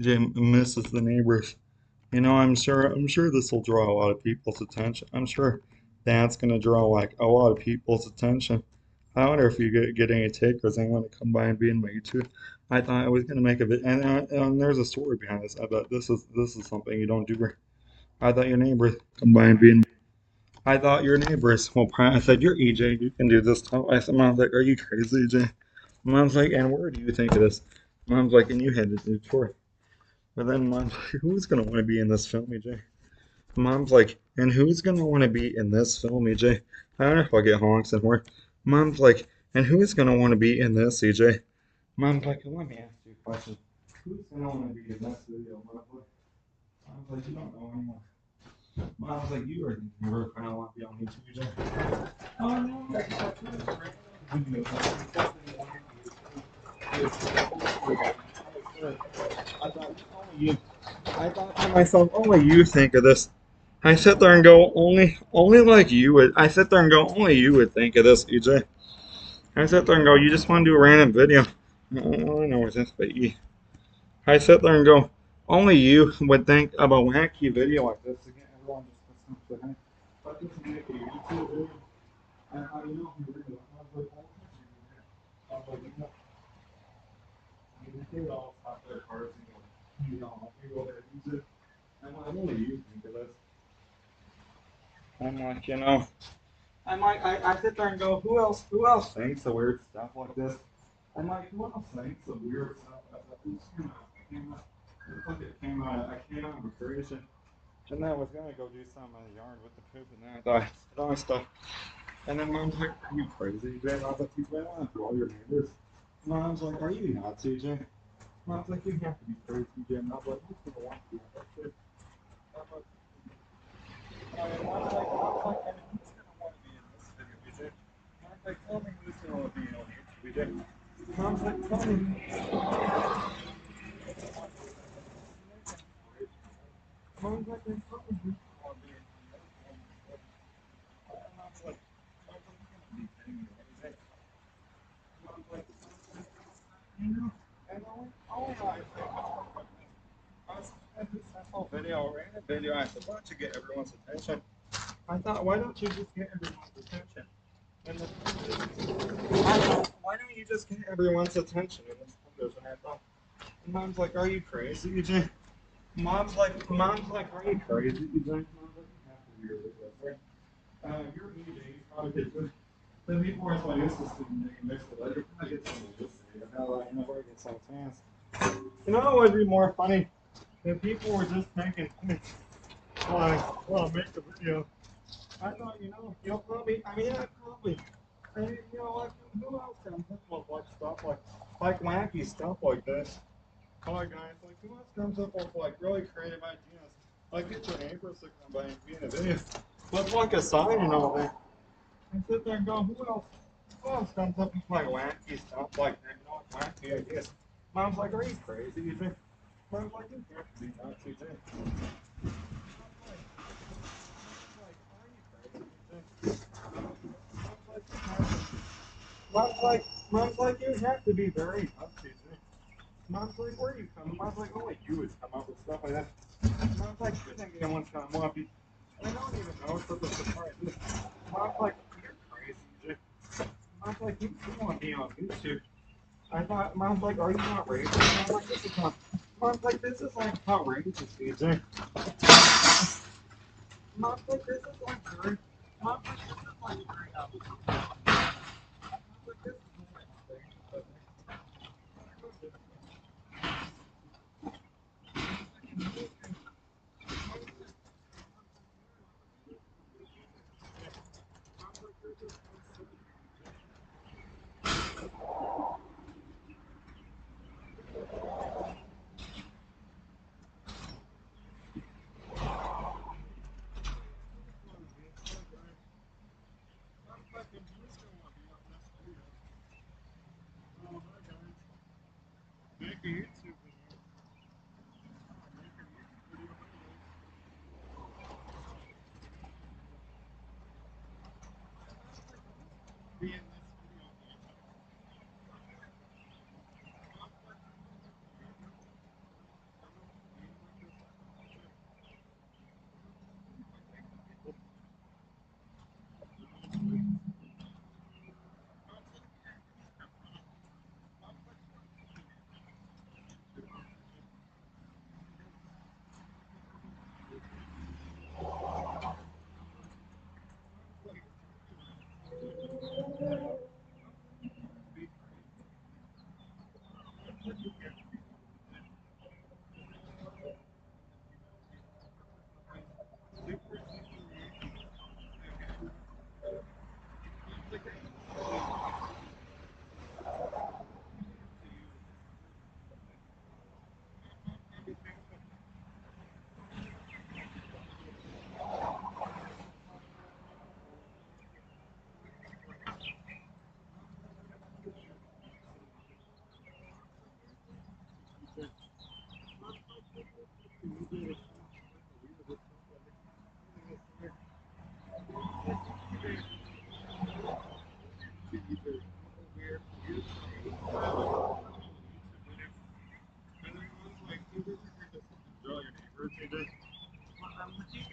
EJ misses the neighbors. I'm sure this will draw a lot of people's attention. I'm sure that's gonna draw like a lot of people's attention. I wonder if you get any takers and want to come by and be in my YouTube. I thought I was gonna make a video, and there's a story behind this. I thought this is something you don't do. I thought your neighbors come by and be in. I thought your neighbors. Well, I said you're EJ. You can do this stuff. I said, Mom's like, are you crazy, EJ? Mom's like, and where do you think of this? Mom's like, and you had to do tour. But then Mom's like, who's gonna want to be in this film, EJ? Mom's like, and who's gonna want to be in this film, EJ? I don't know if I'll get honks and more. Mom's like, and who's gonna want to be in this, EJ? Mom's like, let me ask you a question. Who's gonna want to be in this video, Mom's like, you don't know anyone. Mom's like, you are never gonna want to be on YouTube, EJ. Oh no, I thought to myself, only you think of this. I sit there and go, only like you would. I sit there and go, only you would think of this, EJ. I sit there and go, you just want to do a random video. I know it's this, but I sit there and go, only you would think of a wacky video like this to get everyone just to say, but this is make a YouTube video. I know you really want to I was like, they would all stop their cars and go, you go there, use it. I'm like, only you think of this. I'm like, I sit there and go, who else thinks of weird stuff like this? I'm like, who else thinks of weird stuff like that? It's like I came out of a creation. And then I was gonna go do something in the yard with the poop and then I thought, all stuff. And then Mom's like, are you crazy, EJ? And I was like, you better want to throw your neighbors. Mom's like, are you nuts, EJ? Mom's like, you have to be crazy, EJ. And I was like, who's gonna want to do that shit? I was like, Mom's like, and who's gonna want to be in this video, EJ? Mom's like, tell me who's gonna want to be on YouTube, EJ. Mom's like, tell me. Mom's like, tell me who's gonna want to be in YouTube. And Mom's like, you gotta be kidding me, EJ. Mom's like, and all I think I was at this whole video, random video, I said, why don't you get everyone's attention? I thought, why don't you just get everyone's attention? And I thought, why don't you just get everyone's attention in this windows? And I thought, and Mom's like, are you crazy, EJ? Mom's like, are you crazy, EJ? Mom's like, you have to be ridiculous. You're EJ, you probably get good. The people are like, this is mixed with other. I get some of this. I get some fans. You know what would be more funny? If people were just making like, well, make a video. I thought, you'll probably, like, who else comes up with like stuff like wacky stuff like this? Hi guys, like, who else comes up with like really creative ideas? Like, get your neighbors to come by and be in a video with like a sign and all that. And sit there and go, who else comes up with like wacky stuff like that? Wacky ideas. Mom's like, are you crazy, you think? Mom's like, you have to be nuts, you think? Mom's like, you have to be very nuts, you think? Mom's like, where do you come? Mom's like, only you would come up with stuff like that. Mom's like, you think anyone's gonna want to be? I don't even know what the surprise is. Mom's like, you're crazy, you think? Mom's like, you want to be on YouTube? I thought, Mom's like, are you not racist? Mom's like, this is like outrageous, DJ. Mom's like, this is like very, Mom's like, this is like very outrageous. Mom's like, this is like outrageous.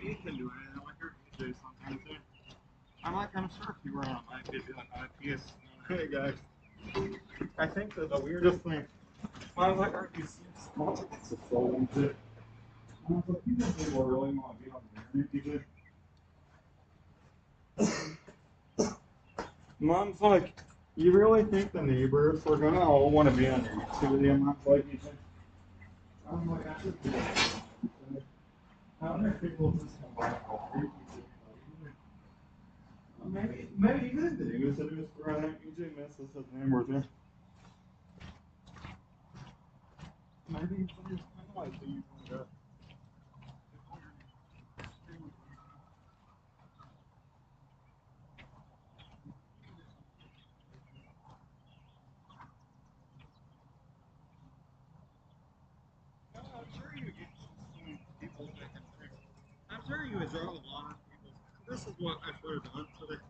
You can do anything like your DJ sometimes too. I'm sure if you were on my video on IPS, hey guys, I think that the weirdest thing, I was like, are you small tickets are so legit? I was like, you think people really want to be on the internet, DJ? Mom's like, you really think the neighbors are gonna all want to be on your YouTube video? Mom's like, you think? I'm like, I should be. I wonder if people just combine all three people. Maybe you could do. You said it was Grad. EJ misses his neighbors here. Maybe it's kind of like these. I'm sure you get some people that can fix. I'm sure you would draw a lot of people. This is what I should have done today.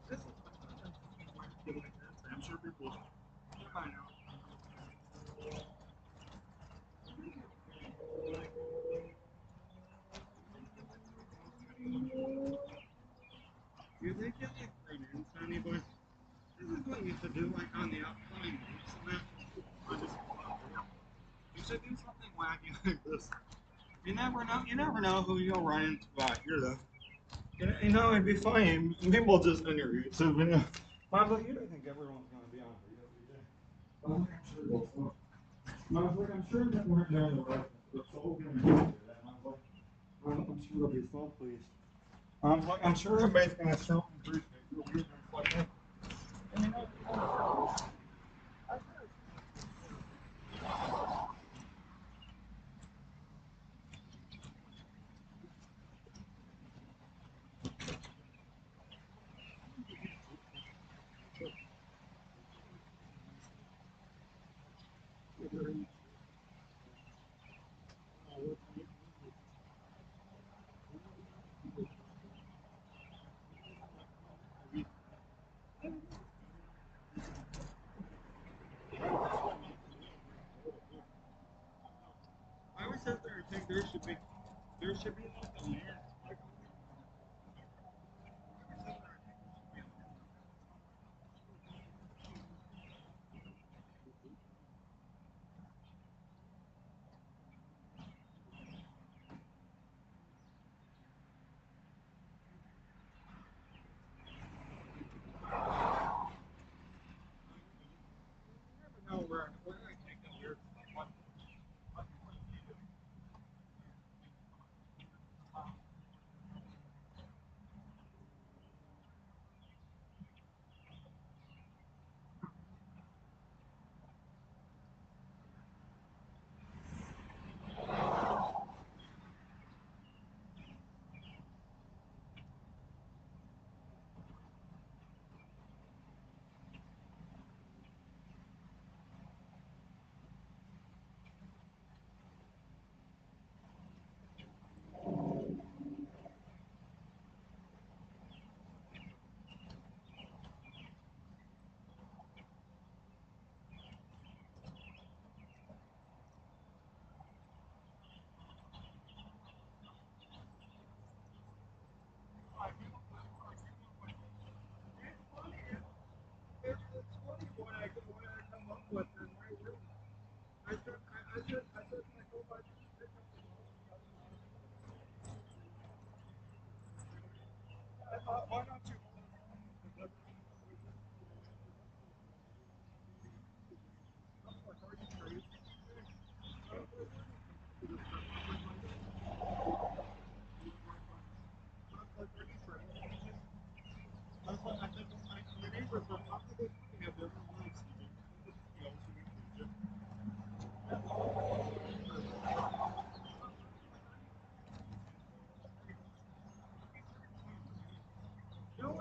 This is what I'm sure people. I know. You think you like finance anybody? This is what you should do, like on the upcoming weeks and that. I just you should do something wacky like this. You never know. You never know who you'll run into out here, though. You know, it'd be funny. People just in your YouTube video. Mom, but you don't think everyone's gonna be on video, DJ? I'm sure they'll stop. Mom's like, I'm sure that we're doing the right thing. We're so gonna do that. Mom's like, I'm sure they'll be so pleased. Mom's like, I'm sure everybody's gonna show appreciate your weirdness like that. And you know, I always sit there and think there should be like a man. Like, you never know where I take the weird stuff. It's funny what I come up with in my room. I go by this. I thought, why don't you hold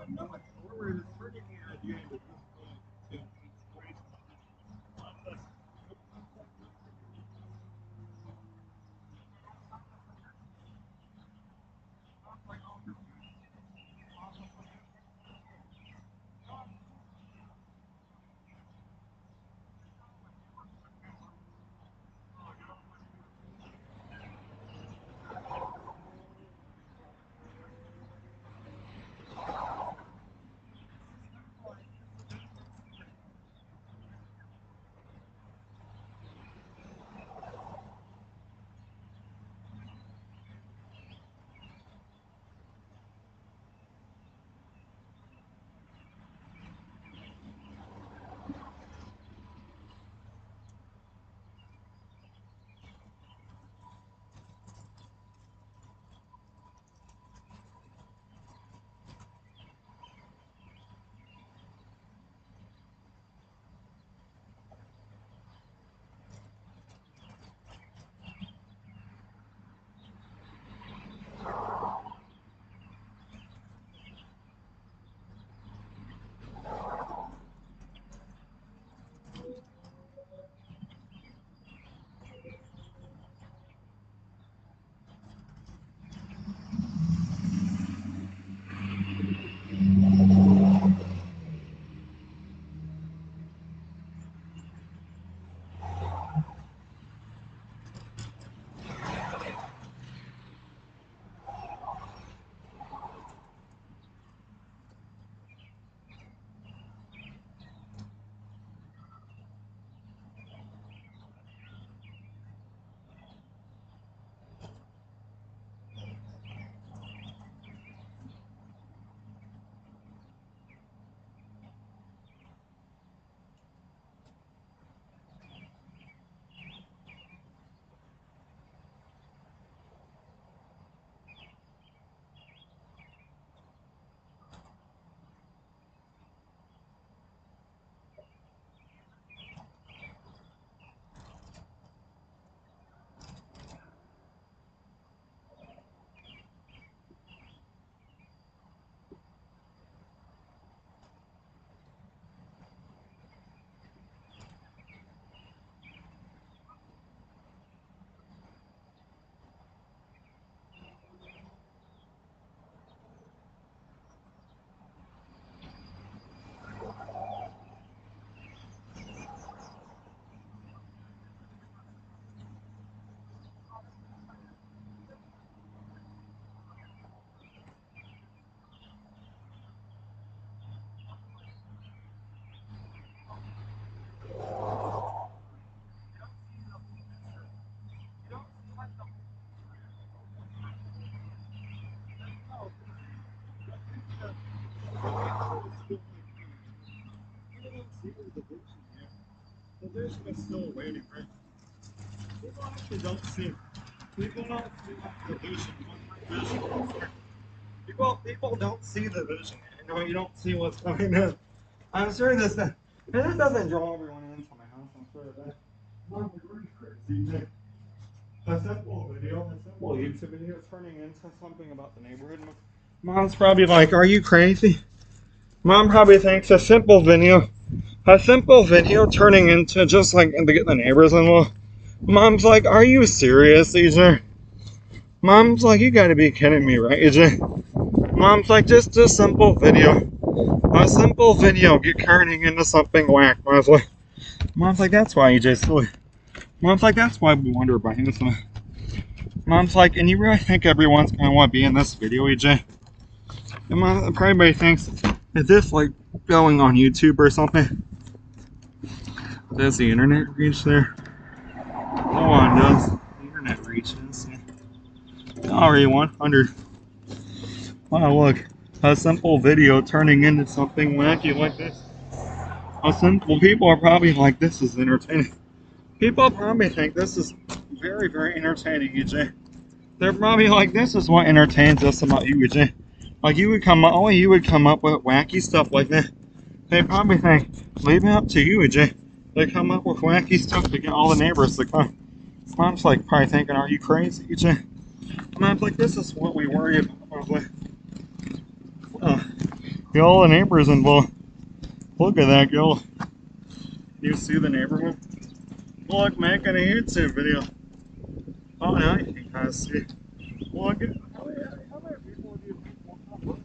no one forward is turning the idea into this inspiration. immigration is still waiting, right? People actually don't see. People don't see the vision. What vision is there. People don't see the vision. You know, you don't see what's going on. I'm sure this doesn't draw everyone into my house. I'm sure of that. Mom, you're crazy. A simple video, a simple YouTube video turning into something about the neighborhood. Mom's probably like, "Are you crazy?" Mom probably thinks a simple video turning into just like to get the neighbors involved. Mom's like, "Are you serious, EJ?" Mom's like, "You gotta be kidding me, right, EJ?" Mom's like, "Just a simple video. A simple video get turning into something whack." Mom's like, "That's why EJ's silly." Mom's like, "That's why we wonder about him." Mom's like, "And you really think everyone's gonna want to be in this video, EJ?" And Mom probably thinks, "Is this like going on YouTube or something?" Does the internet reach there? No one does. The internet reaches. Already 100. Wow, look. A simple video turning into something wacky like this. People are probably like, "This is entertaining." People probably think this is very, very entertaining, EJ. They're probably like, "This is what entertains us about you, EJ." Like only you would come up with wacky stuff like that. They probably think, "Leave it up to you, EJ." They come up with wacky stuff to get all the neighbors to come. Mom's like probably thinking, "Are you crazy, EJ?" Mom's like, "This is what we worry about." I was like, get all the neighbors involved. Look at that girl. You see the neighborhood? Look, making a YouTube video. Oh, now you can kind of see. Look at how many people do you think will come up?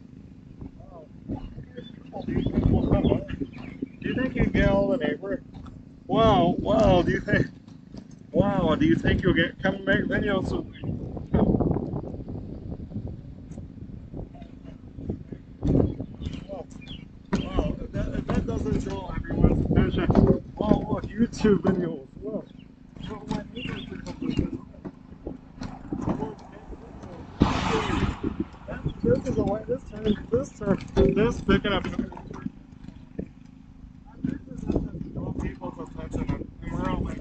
Wow. How many people do you think will come up? Do you think you get all the neighbors? Wow. Do you think you'll come and make videos with me? Wow. If that doesn't draw everyone's attention. Wow, look, YouTube videos. Look. What neighbors are coming to this is a way. This picking up. This is just draw people's attention, and we're all like,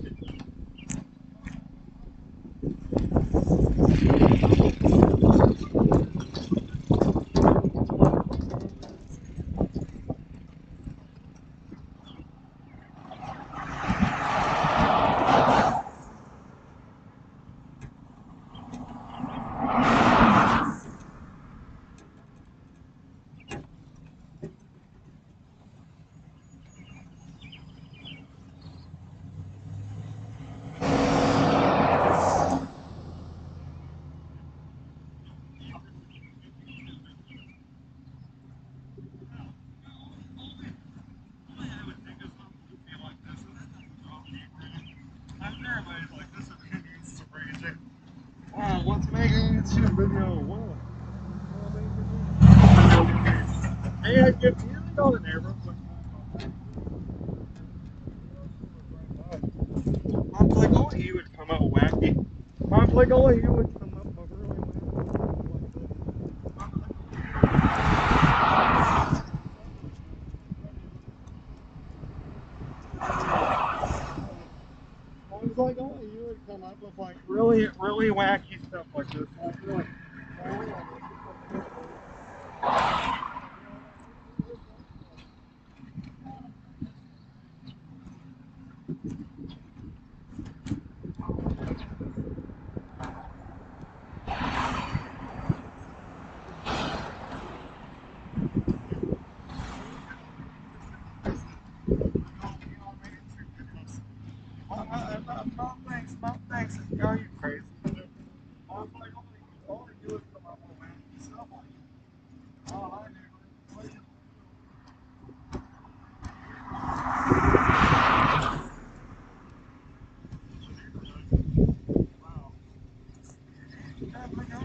everybody's like, this is crazy. Wow, what's making a YouTube video? Wow. Hey, I get you know the neighborhood. Mom's like, only you would come out wacky. Mom's like, only you would come up with really Mom's like, only you would come up with like really, really wacky stuff like this. Like, really. Mom thinks, are you crazy? Mom's like, only you would come up with wacky stuff like this. Oh, I do. Wow. I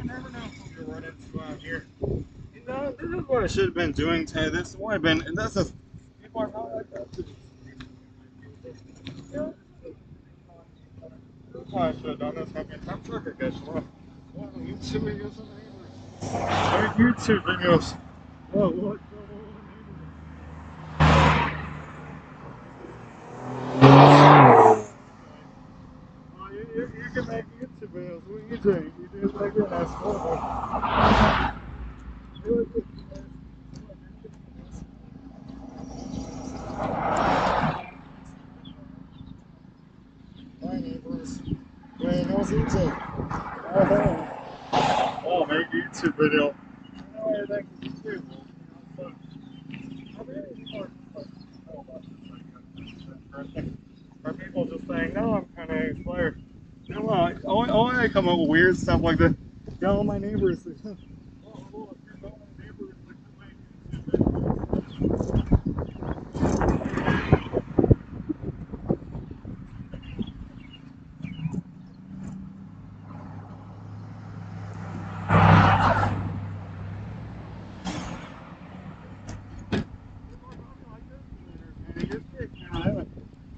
never know who to run into out here. You know, this is what I should have been doing today. This would have been, and this is, people are not like that. Yeah. That's why I should have done this. I'm sure I could get some. Well, YouTube videos on the YouTube videos. Whoa, what? YouTube videos. What are you doing? You do like a nice photo. Hi neighbors. Wait, how's YouTube? Oh, make YouTube video. I know I think you do. Are people just saying, no, I'm kind of a player? You know, I come up with weird stuff like that. Yeah, all my neighbors. Oh, here's all my neighbors.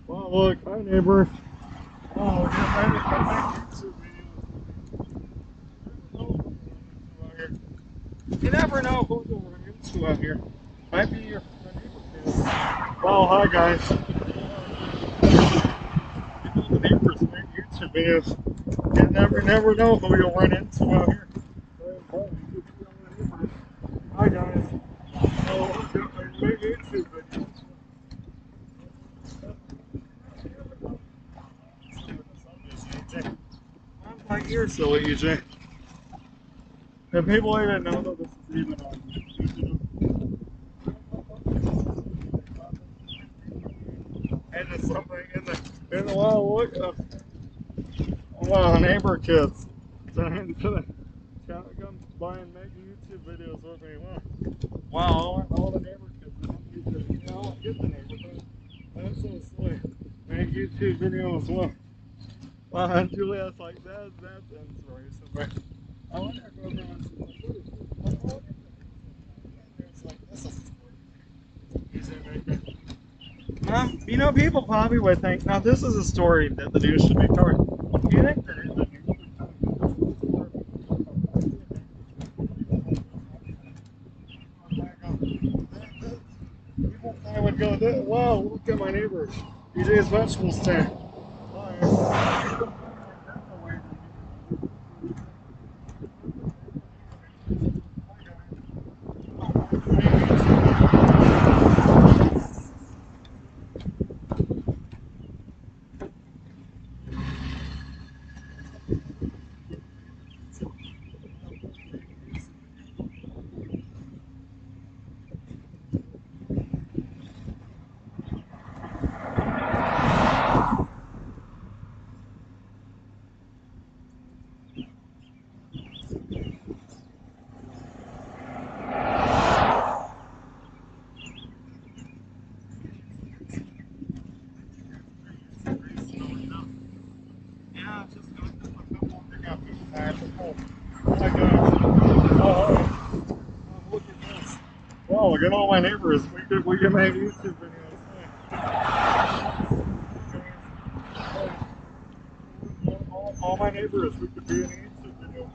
Well, look, hi neighbors. Oh, look at my YouTube videos. You never know who you'll run into out here. Might be your neighbor. Well, hi guys. The neighbors make YouTube videos. You never know who you'll run into out here. Hi guys. Oh, I make YouTube videos. I'm like, you're silly, EJ. And people even know that this is even on YouTube. And there's something in the wow, look up. Wow, neighbor kids. Trying to come by and make YouTube videos with me. Wow, all the neighbor kids make YouTube. You know, get the neighborhood. That's so silly. Make YouTube videos. Wow, and Juliet's like, that's inspiration. But I wonder if everyone's like, there's like, this is you know, people probably would think, now this is a story that the news should be covering. Do you think that the news should cover people I would go, wow, look at my neighbors. DJ's vegetable stand. Yeah, just go through a couple of pickup look at this. Wow, look at all my neighbors. We can make YouTube videos. All my neighbors, we could be in a YouTube video.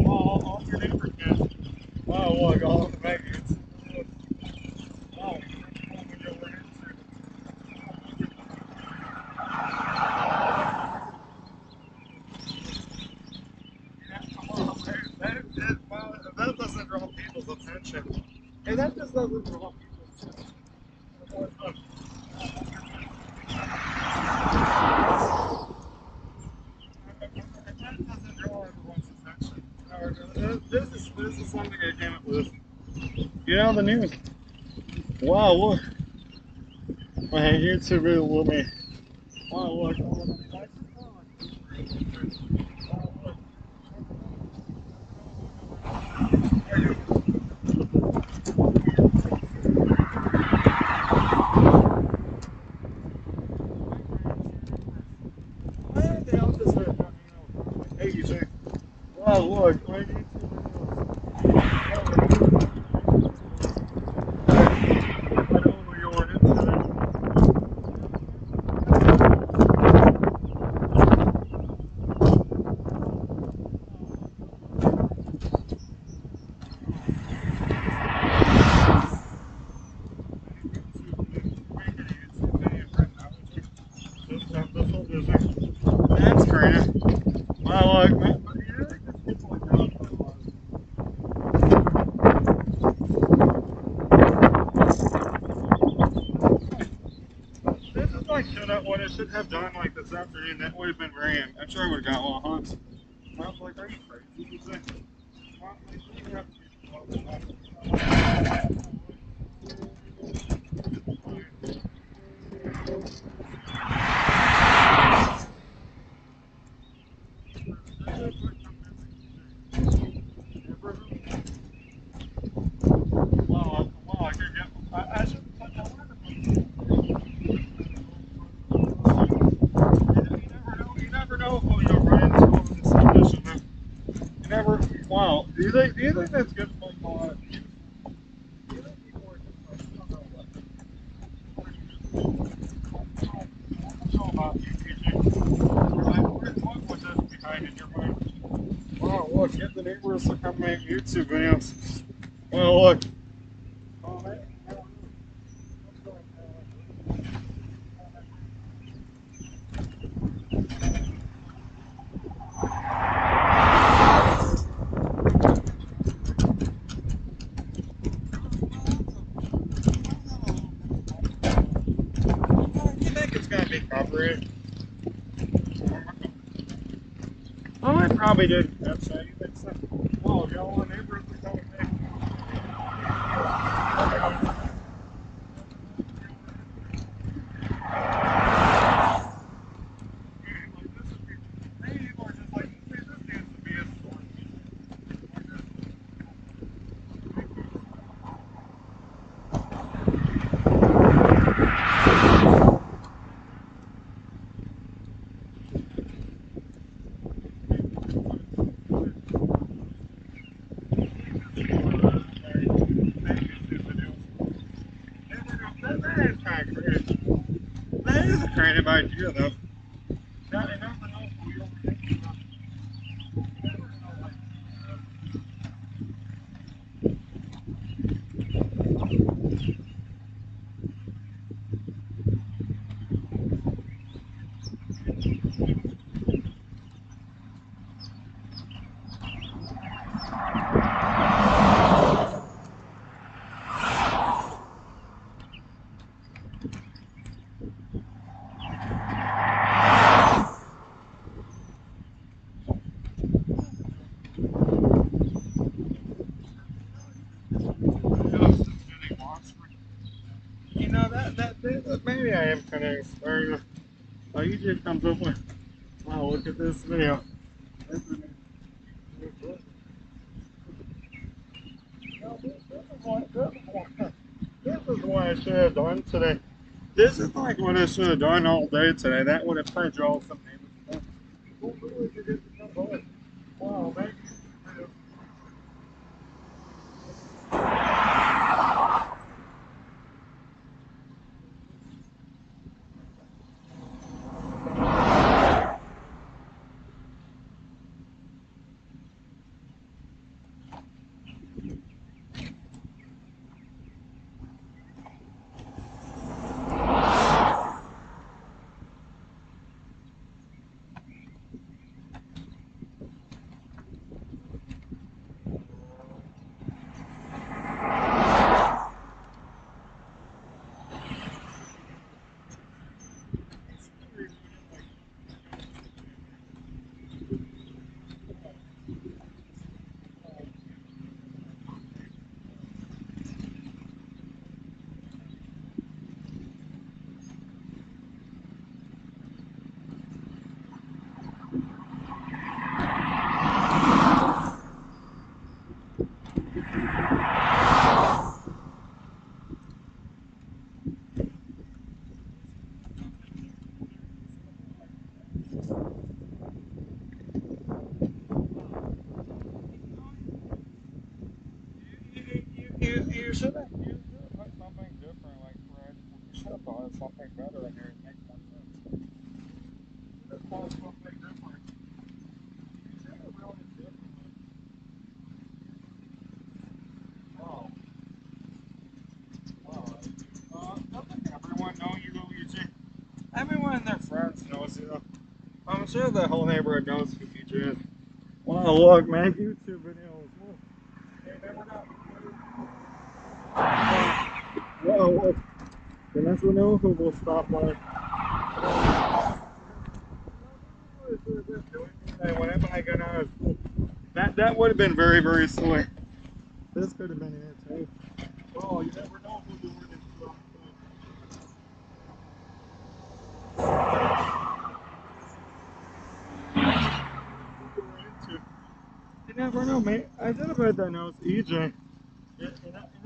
All your neighbors can. Wow, look, all the maggots. Wow, that doesn't draw people's attention. Hey, that just doesn't draw people's attention. That doesn't draw everyone's attention. This is something I came up with. You know the news. Wow, look. My YouTube video with me. Wow, look. Easy. Wow, look, my YouTube videos. I know who you are today. That's great. Wow, look, man. This is like what I should have done like this afternoon. That would have been grand. I'm sure I would have got little hunts. I was like, are you crazy? Well, you have to be wow, I could get. I should put that you never know who you'll run into in this condition. You never. Wow. Do you think that's good for like a lot of views? Do you think people are just like, I don't know I don't know about you, PJ. What was this behind in your mind? Wow, look, get the neighbors to come make YouTube videos. Well, look. Oh, man. You think it's gonna be covered? Well, I probably did. That's you think so? Oh, y'all neighbors are coming back. Maybe people are just like, this seems to be a sport. That is kind of crazy. That is a creative idea, though. Now, I never know who you'll be thinking about. You never know, like, you know, that maybe I am kind of inspired. Oh, you just comes up with, wow, look at this video. This is, this is what I should have done today. This is like what I should have done all day today. That would have played you all some neighbors. Who really did it to come by? Wow, thank you. you should have put something different, like Grad. You should have thought of something better in here to make more sense. You should have thought of something different. You should have really different. Wow. Wow. Doesn't everyone know you, Luigi? Everyone and their friends knows you. I'm sure the whole neighborhood knows who you is. Wow, look, man, YouTube videos. Look. They never know. Wow, look. You never know who will stop by. Whenever I got out of school, that would have been very, very silly. This could have been it too. Oh, you never know who you were into. You never know, mate. I did bet that now it's EJ. You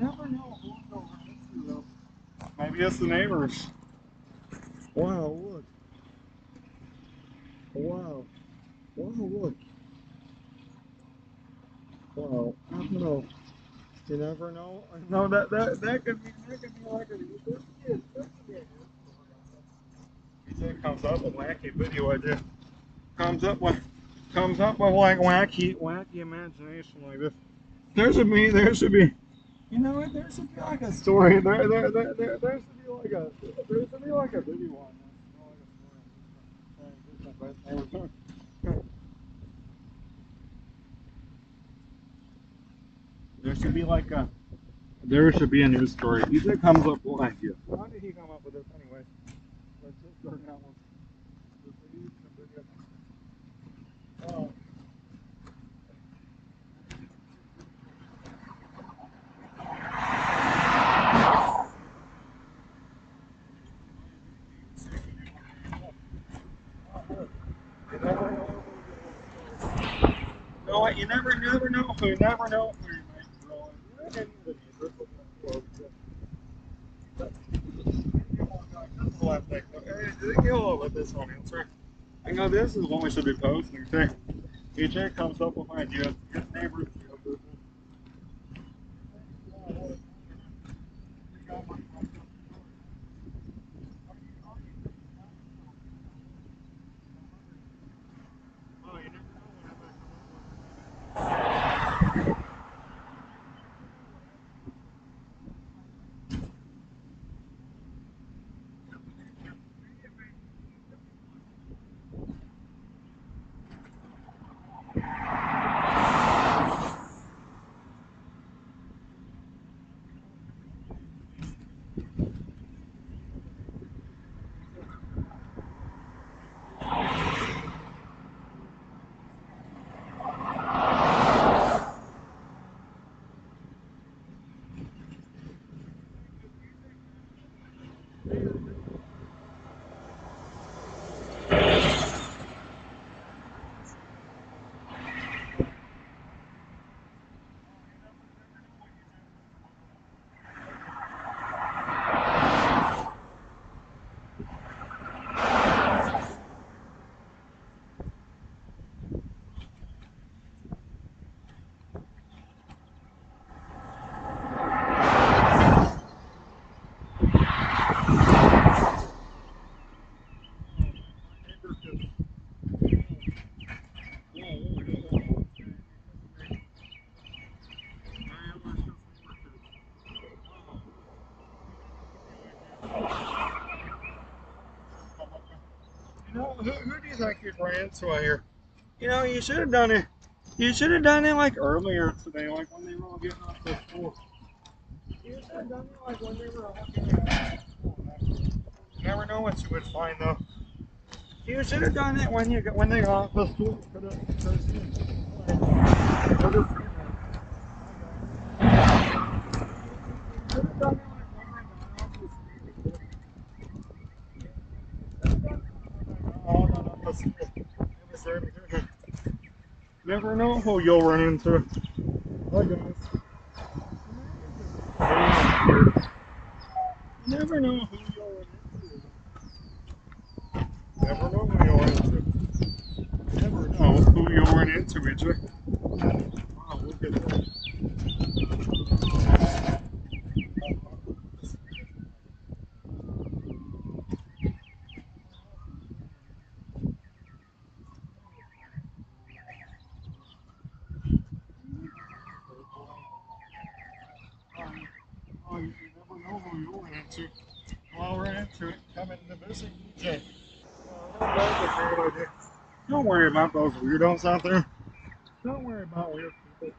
never know who you'll run into, though. Maybe it's the neighbors. Wow, look. Wow. Wow, look. Wow. I don't know. You never know. No, that could be like EJ comes up with wacky video idea. Comes up with like wacky imagination like this. There should be you know what, there should be like a story. There should be like a video on this. There should be a news story. EJ comes up with idea. How did he come up with this anyway? Let's just start that one. Oh. No, you never know. You never know who you might throw in. You'll let this one answer. I know this is what we should be posting. Say, EJ comes up with ideas. His neighbors. You know, who do you think you'd run into out here? You know, you should have done it. You should have done it like earlier today, like when they were all getting off the school. You should have done it like when they were all getting off school. You never know what you would find though. You should have done it when they got off the school. Could have seen. Could have seen that. Should have done it like when they got off the school. All got off the school. It was right. Never know who you'll run into. Hi guys. You never know who you'll run into. Never know who you'll run into. Never know who you'll run into, EJ. Wow, look at that. While we're into it, coming to visit EJ. Don't worry about those weirdos out there. Don't worry about weird people.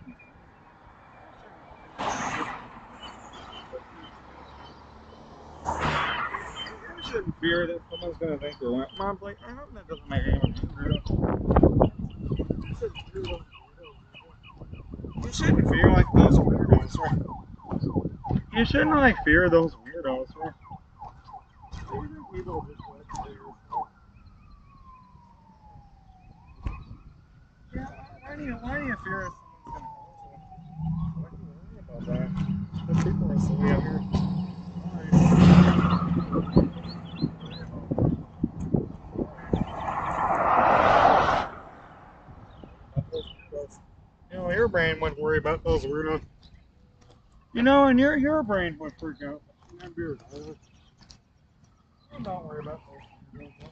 You shouldn't fear that someone's gonna think we're wet. Mom, like, I hope that doesn't make anyone angry. You shouldn't feel like those weirdos, right? You shouldn't like fear those weirdos, right? People just like to do. Yeah, why do you fear someone's gonna hurt you? Why do you worry about that? The people are silly out here. You know, your brain wouldn't worry about those weirdos. You know, and your brain would freak out. Don't worry about those weirdos. Don't worry about those weirdos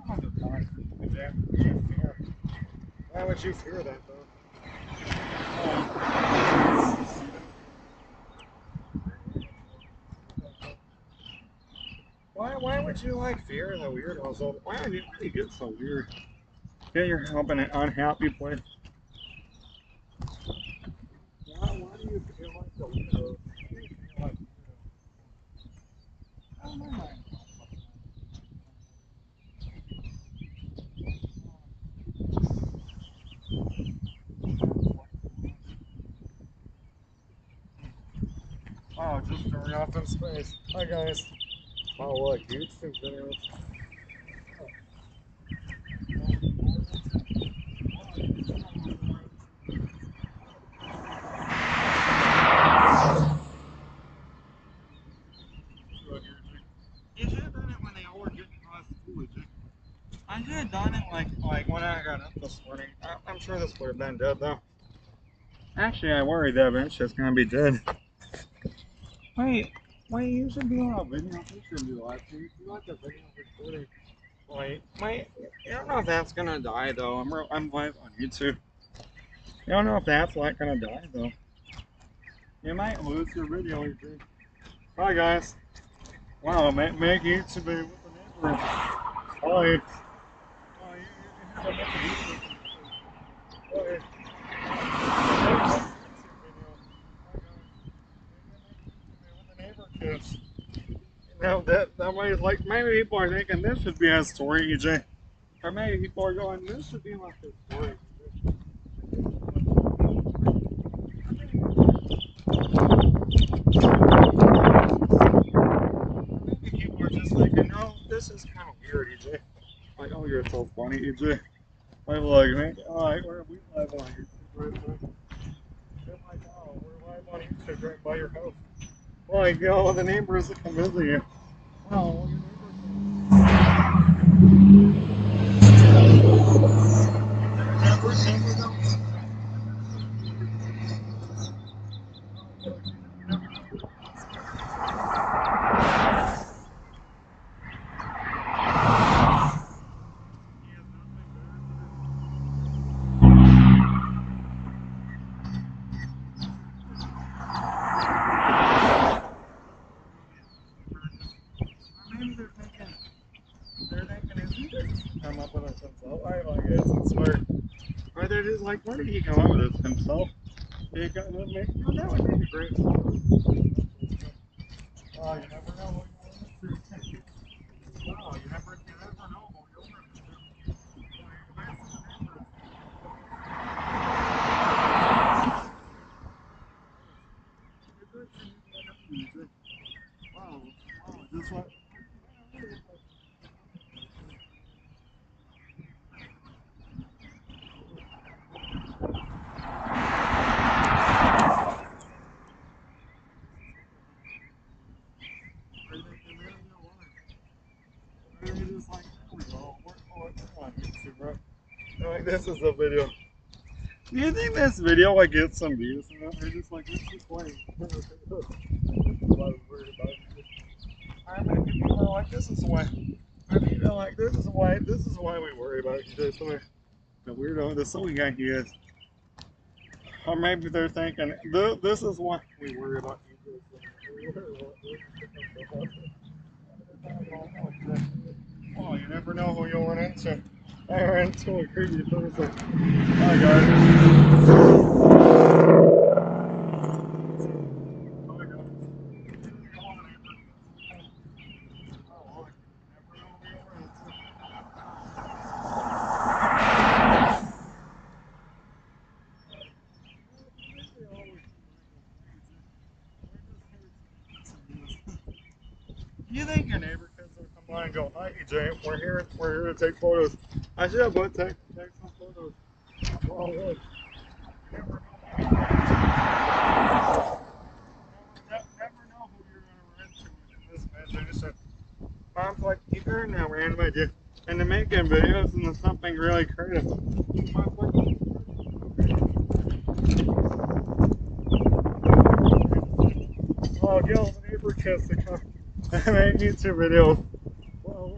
out there. Why would you fear that though? Why would you like fear the weirdos? Why do you get so weird? Yeah, you're helping an unhappy place. Why do you feel like the weirdos? Why do you feel like weirdos? I don't know. Wow, just going off in space. Hi guys. Oh look, YouTube videos. You should have done it when they all were getting across school, I should have done it like when I got up this morning. I'm sure this would have been dead though. Actually, I worry that bench is gonna be dead. Wait, you should be on a video. You shouldn't be live. You like a video recording. Wait, you don't know if that's gonna die though. I'm live on YouTube. You don't know if that's like gonna die though. You might lose your video. Bye guys. Wow, make YouTube with the neighbors. Bye. Now that way, like maybe people are thinking this should be a story, EJ, or maybe people are going, this should be like a story. Maybe people are just thinking, no, this is kind of weird, EJ. Like, oh, you're so funny, EJ. I'm like, man, alright, we live on YouTube right now. They're like, oh, we're live on YouTube right by your house. Like, yo, the neighbors that come visit you. Oh, maybe they're thinking, is he just come up with this himself? I like it, it's smart. Or they're just like, where did he come up with this himself? That would make a great story. Oh, you never know what you're going to see. Oh, you never know what you're going to see. Wow, just like. Like, this is a video. Do you think this video like gets some views? They're just like, this is funny. I mean, people are like, this is why. I mean, they're like, this is why we worry about you. The weirdo, the silly guy he is. Or maybe they're thinking, this is why we worry about you. Oh, you never know who you'll run into. I ran into a creepy person. Hi, guys. Do you think your neighbor kids will come by and go, "Hi, EJ, we're here to take photos"? I should have but take some photos. Oh, look. Never know who you're gonna run into in this imagination. Mom's like, either now ran with you and they're making videos and there's something really creative. Mom's like, oh, yo, the neighbor kids to come and make YouTube videos. Well,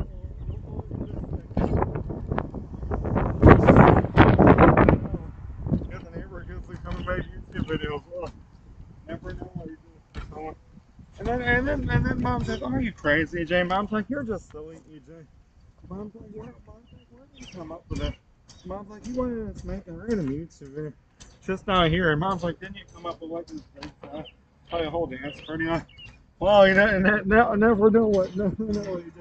get the neighbor kids to come and make YouTube videos. Well, never know what you do for someone. And then mom says, "Are you crazy, EJ?" Mom's like, "You're just silly, EJ." Mom's like, where did you come up with it?" Mom's like, "You wanted us to make a random YouTube video just not here." And mom's like, "Didn't you come up with like this big play a whole dance party on?" Well, you know, and I never know never know what EJ's gonna come up with.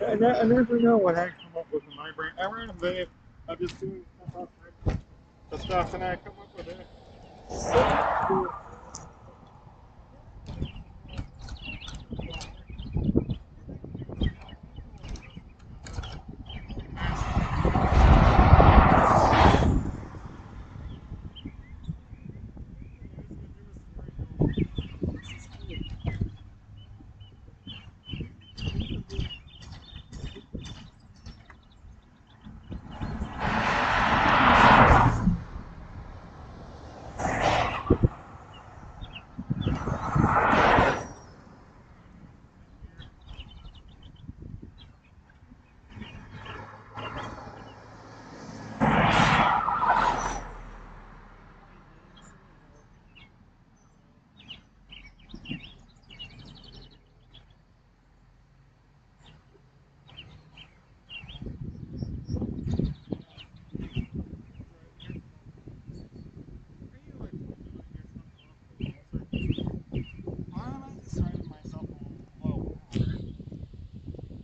I never know what I come up with in my brain. I ran a video of just doing stuff outside the stuff, and I come up with it.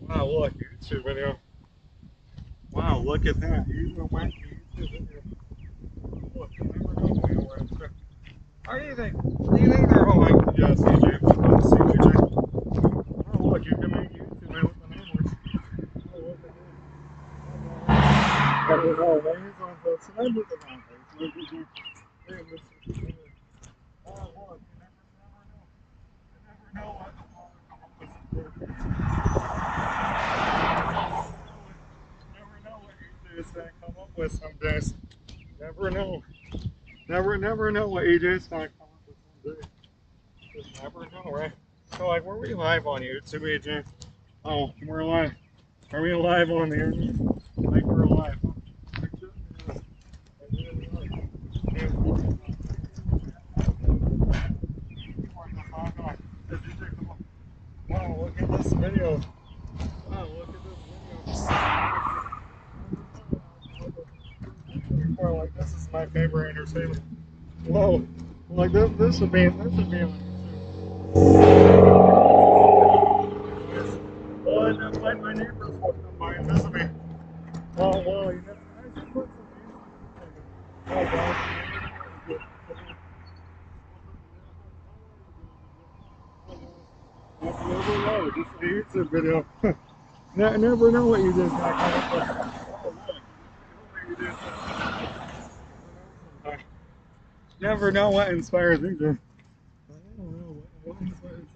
Wow, look, YouTube video. Wow, look at that. You went to YouTube video. Look, I never know who you were into. How do you think they're all like, yes, EJ, let's see EJ. Oh, look, you can make YouTube video with the Nabors. Oh, look at that. I don't know, man. He's on the celebrity on Facebook. Look at you. Hey, Mr. Oh, look, you never know. You never know what the world will come up with some never know what EJ is going to come up with some days. Never know. Never know what EJ's going to come up with some days. Just never know, right? So, like, were we live on YouTube, EJ? Oh, we're live. Are we live on the internet? Like, we're live. Wow, look at this video. Wow, look at this video. Like, this is my favorite entertainment. Whoa, like this would be on YouTube. Oh, and then my neighbors will come by and visit me. Oh, well, you know, I should put some music. Oh, God. Never know, just a YouTube video. Never know what you just got come up with. Oh, look, you never know what you just never know what inspires me to. I don't know what inspires me.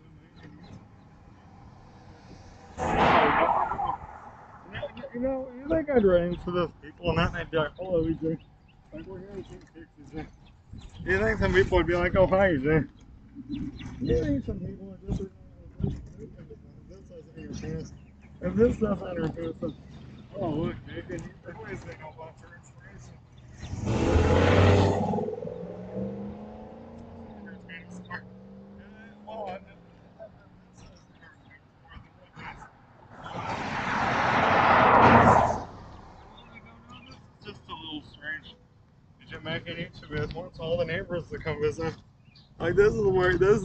You think I'd run into those people and then they'd be like, "Hello, EJ. Like, we're here to take pictures, EJ." You think some people would be like, "Oh, hi, EJ." You think some people would just be like, "If this doesn't entertain us, if this doesn't entertain us, oh, look, Nathan, you always think about your inspiration." Just a little strange. Did you make any YouTube videos once all the neighbors to come visit? Like this is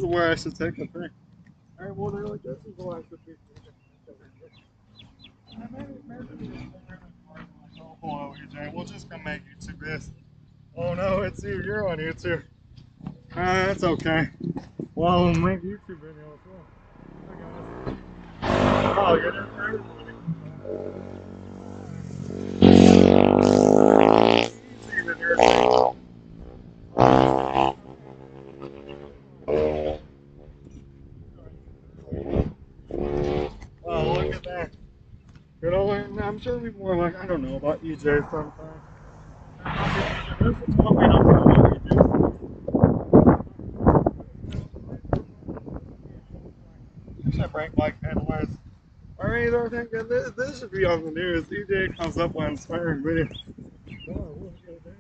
where I should take a thing. Alright, well they're like this is where I should be taking maybe oh hello EJ, we'll just come make YouTube videos. Oh no, it's you, you're on YouTube. That's okay. Well we'll make YouTube videos. Well, hi guys. Oh, you're there for everybody. Easy to do. Oh, look at that. You know, and I'm sure people are like, I don't know about EJ sometimes. This is what we don't know what we do. I should break like headlines. Alright, they're thinking this should be on the news. EJ comes up with inspiring videos. Oh, look at that.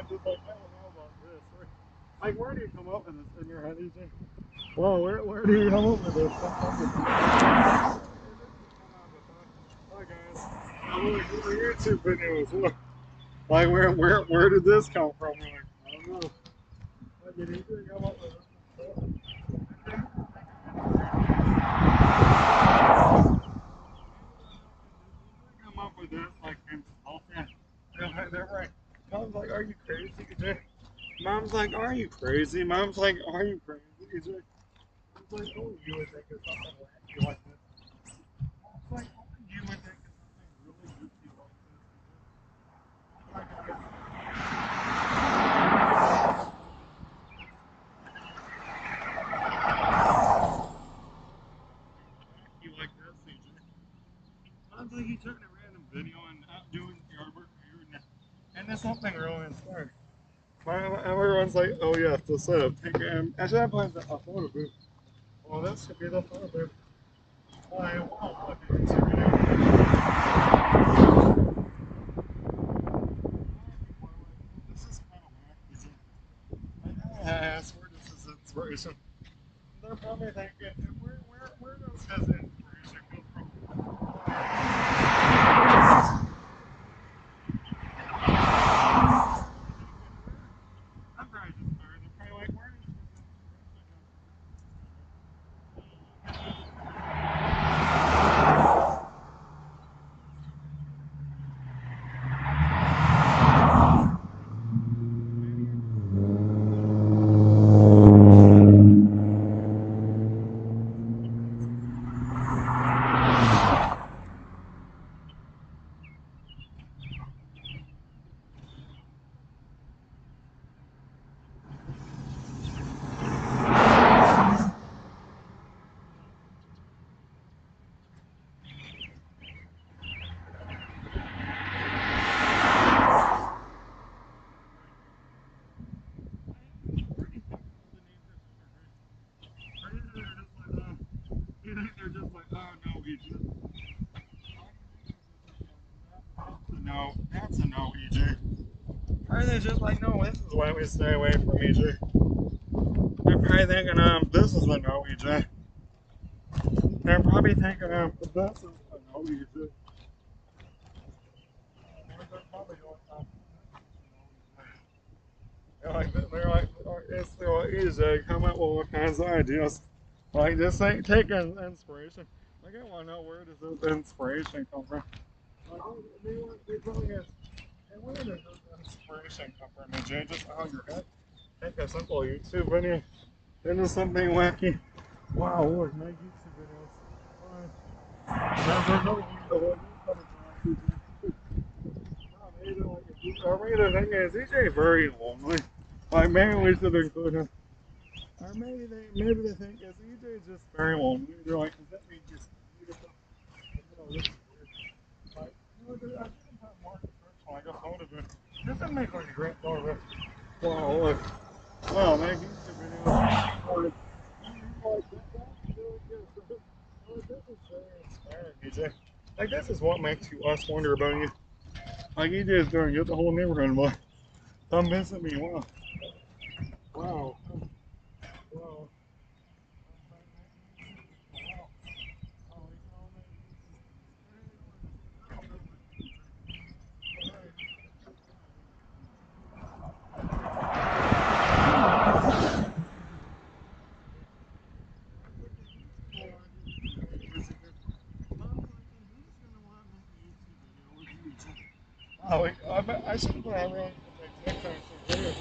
Just like, I don't know about this. Like, where do you come up with this in your head, EJ? Well, where do you come up with this? Hi guys. YouTube videos. Look. Like where did this come from? We're like, I don't know. Like, did you come up with this? Come up with this like consultant. They're right. Mom's like, are you crazy, EJ? Mom's like, are you crazy? Mom's like, are you crazy, EJ? Mom's like, oh, you would think of something wacky like this. Mom's like, oh, you would think of something really goofy like this, EJ. You like this, CJ? Sounds like you took a random video and out doing yard work and there's something really inspiring. Everyone's like, oh yeah, it's a setup. Actually, I planned a photo booth. Well, this should be the photo booth. Why, wow, look at this video. This is kind of wacky. I asked where does this inspiration. They're probably thinking, where does his inspiration come from? I'm probably just tired. They're probably like, where does this you think they're just like, oh no, EJ. No, that's a no, EJ. Or they just like, no, this is why we stay away from EJ. They're probably thinking, this is a no, EJ. They're probably thinking, this is a no, EJ. They're probably going, they're like, oh, it's so easy. Come up with all kinds of ideas. Like, just like, take an inspiration. Like, I want to know where does this inspiration come from? Like, they probably have, and where does this inspiration come from? EJ, just out of your head? Make a simple YouTube video into something wacky. Wow, look, make YouTube videos. Never know what you're coming from, EJ. Or maybe the thing is, EJ very lonely. Like maybe we should include him. Or maybe they think is EJ is just very lonely. They're like, does that mean he's beautiful? No, this is weird. Like, I shouldn't put more description like a photo of it. This would make like a great photo. Wow, look. Wow, make YouTube videos. Like this is what makes you us wonder about you. Like EJ is doing good the whole neighborhood, but come visit me. Wow. Wow. Wow. Oh, I should have put on really next time some video.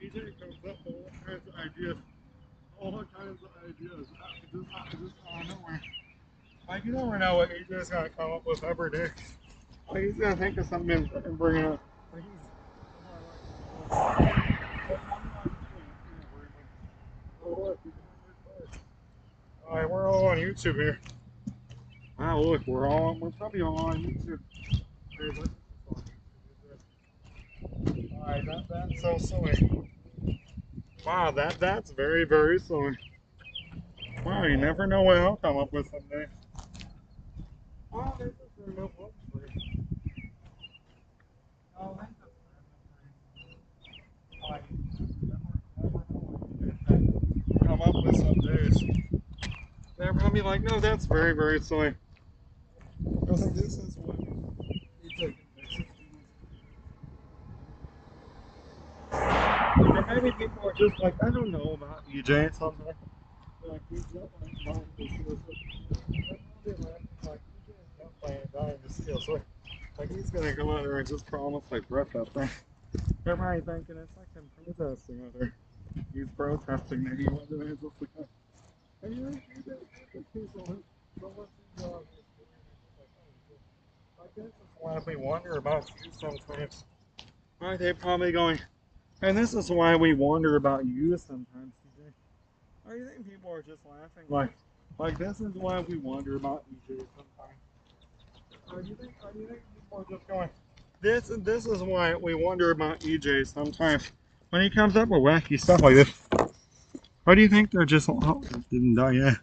EJ comes up with all kinds of ideas. All kinds of ideas. Just out of nowhere. Like you never know what EJ's gonna come up with every day. Like he's gonna think of something and bring it up. Like alright, we're all on YouTube here. Wow, look, we're probably all on YouTube. Alright, that's so silly. Wow, that's very, very silly. Wow, you never know what I'll come up with someday. Oh, this is a remote book tree. Oh, this is come up with some days. They're probably like, no, that's very, very silly. Because this is what you take and maybe people are just like, I don't know about EJ something. Like, he's not like dying to steal. They're probably laughing like, EJ's not playing dying to steal. So, like, he's gonna come out there and just promise like breath that thing. They're probably thinking it's like him protesting out there. He's protesting that he wasn't able to come. And you think he's on I guess it's why we wonder about you sometimes. Aren't they probably going, and this is why we wonder about you sometimes, TJ. Or you think people are just laughing like this is why we wonder about EJ sometimes? Or you think people are just going, this is why we wonder about EJ sometimes when he comes up with wacky stuff like this? Why do you think they're just oh it didn't die yet?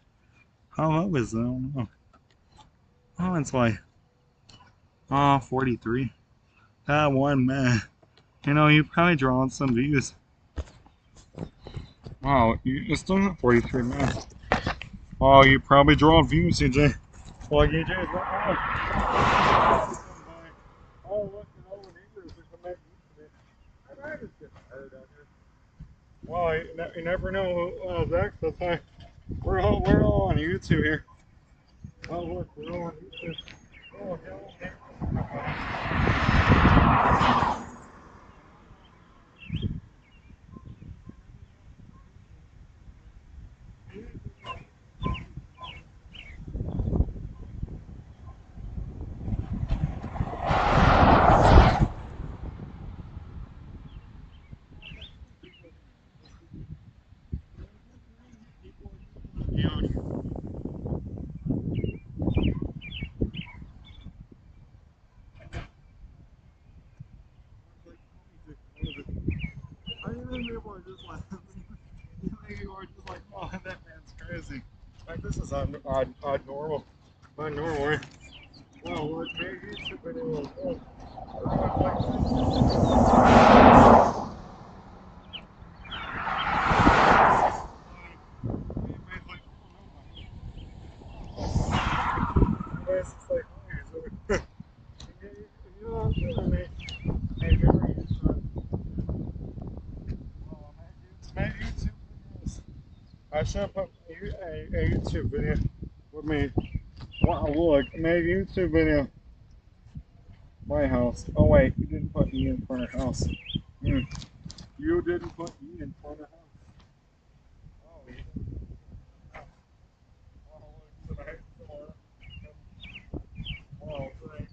How low is it? I don't know. Oh, it's like 43. That one man. You know, you probably drawn some views. Wow, you still not 43 man. Oh, you probably drawn views, EJ. Well, EJ is oh, look, and all the neighbors are coming back today. I just get tired out here. Well, you never know who access time. We're all on YouTube here. Oh, look, we're all on YouTube. Oh, I think people are just like, you think people are just like, oh, that man's crazy. Like, this is odd normal. Unnormal, right? Well, look, maybe YouTube video is good. It's like, you know, I mean, made YouTube videos. I should put a YouTube video with me. Wow, look, I made a YouTube video. My house. Oh wait, you didn't put E in front of house. Hmm. You didn't put E in front of house. Oh, you didn't. Oh, look, tonight. Oh, tonight.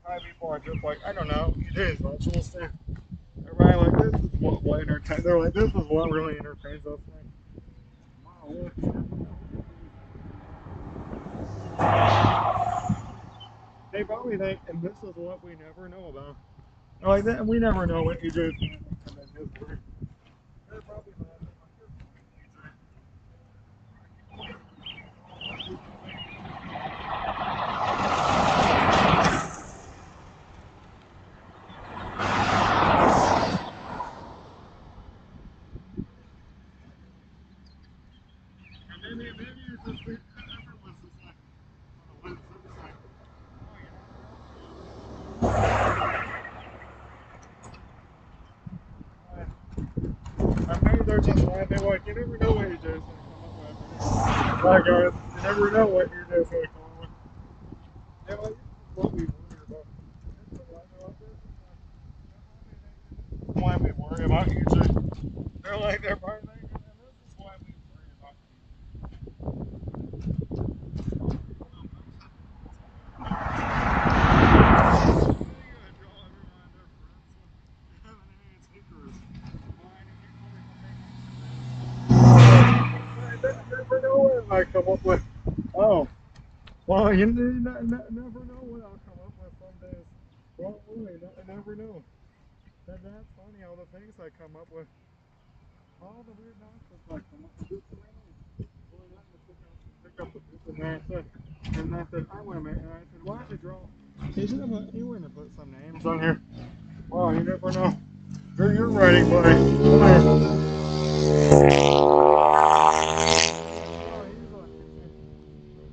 Probably people are just like, I don't know, you did virtual stuff. Right, like this is what entertains. They're like, this is what really entertains us. Like, wow, look. They probably think, and this is what we never know about. Like that, we never know what you do. They're probably laughing like you're and maybe it's just everyone's just like, oh, it's just like, or maybe they're just laughing like you never know what you do. Like guys, you never know what you're just gonna come up with. Yeah, like, this is what we worry about. This is why they're like this. Is why we worry about YouTube. They're like they're probably thinking, and this is why we worry about never know what I come up with. Oh, well, you never know what I'll come up with some days. Well, really, I never know. That's funny, all the things I come up with. All the weird nonsense I come up with. Just the random. Well, I had to pick up the book, and I said, I want to make, and I said, why don't you draw? You want to put some names on here. Well, you never know. You're writing, buddy.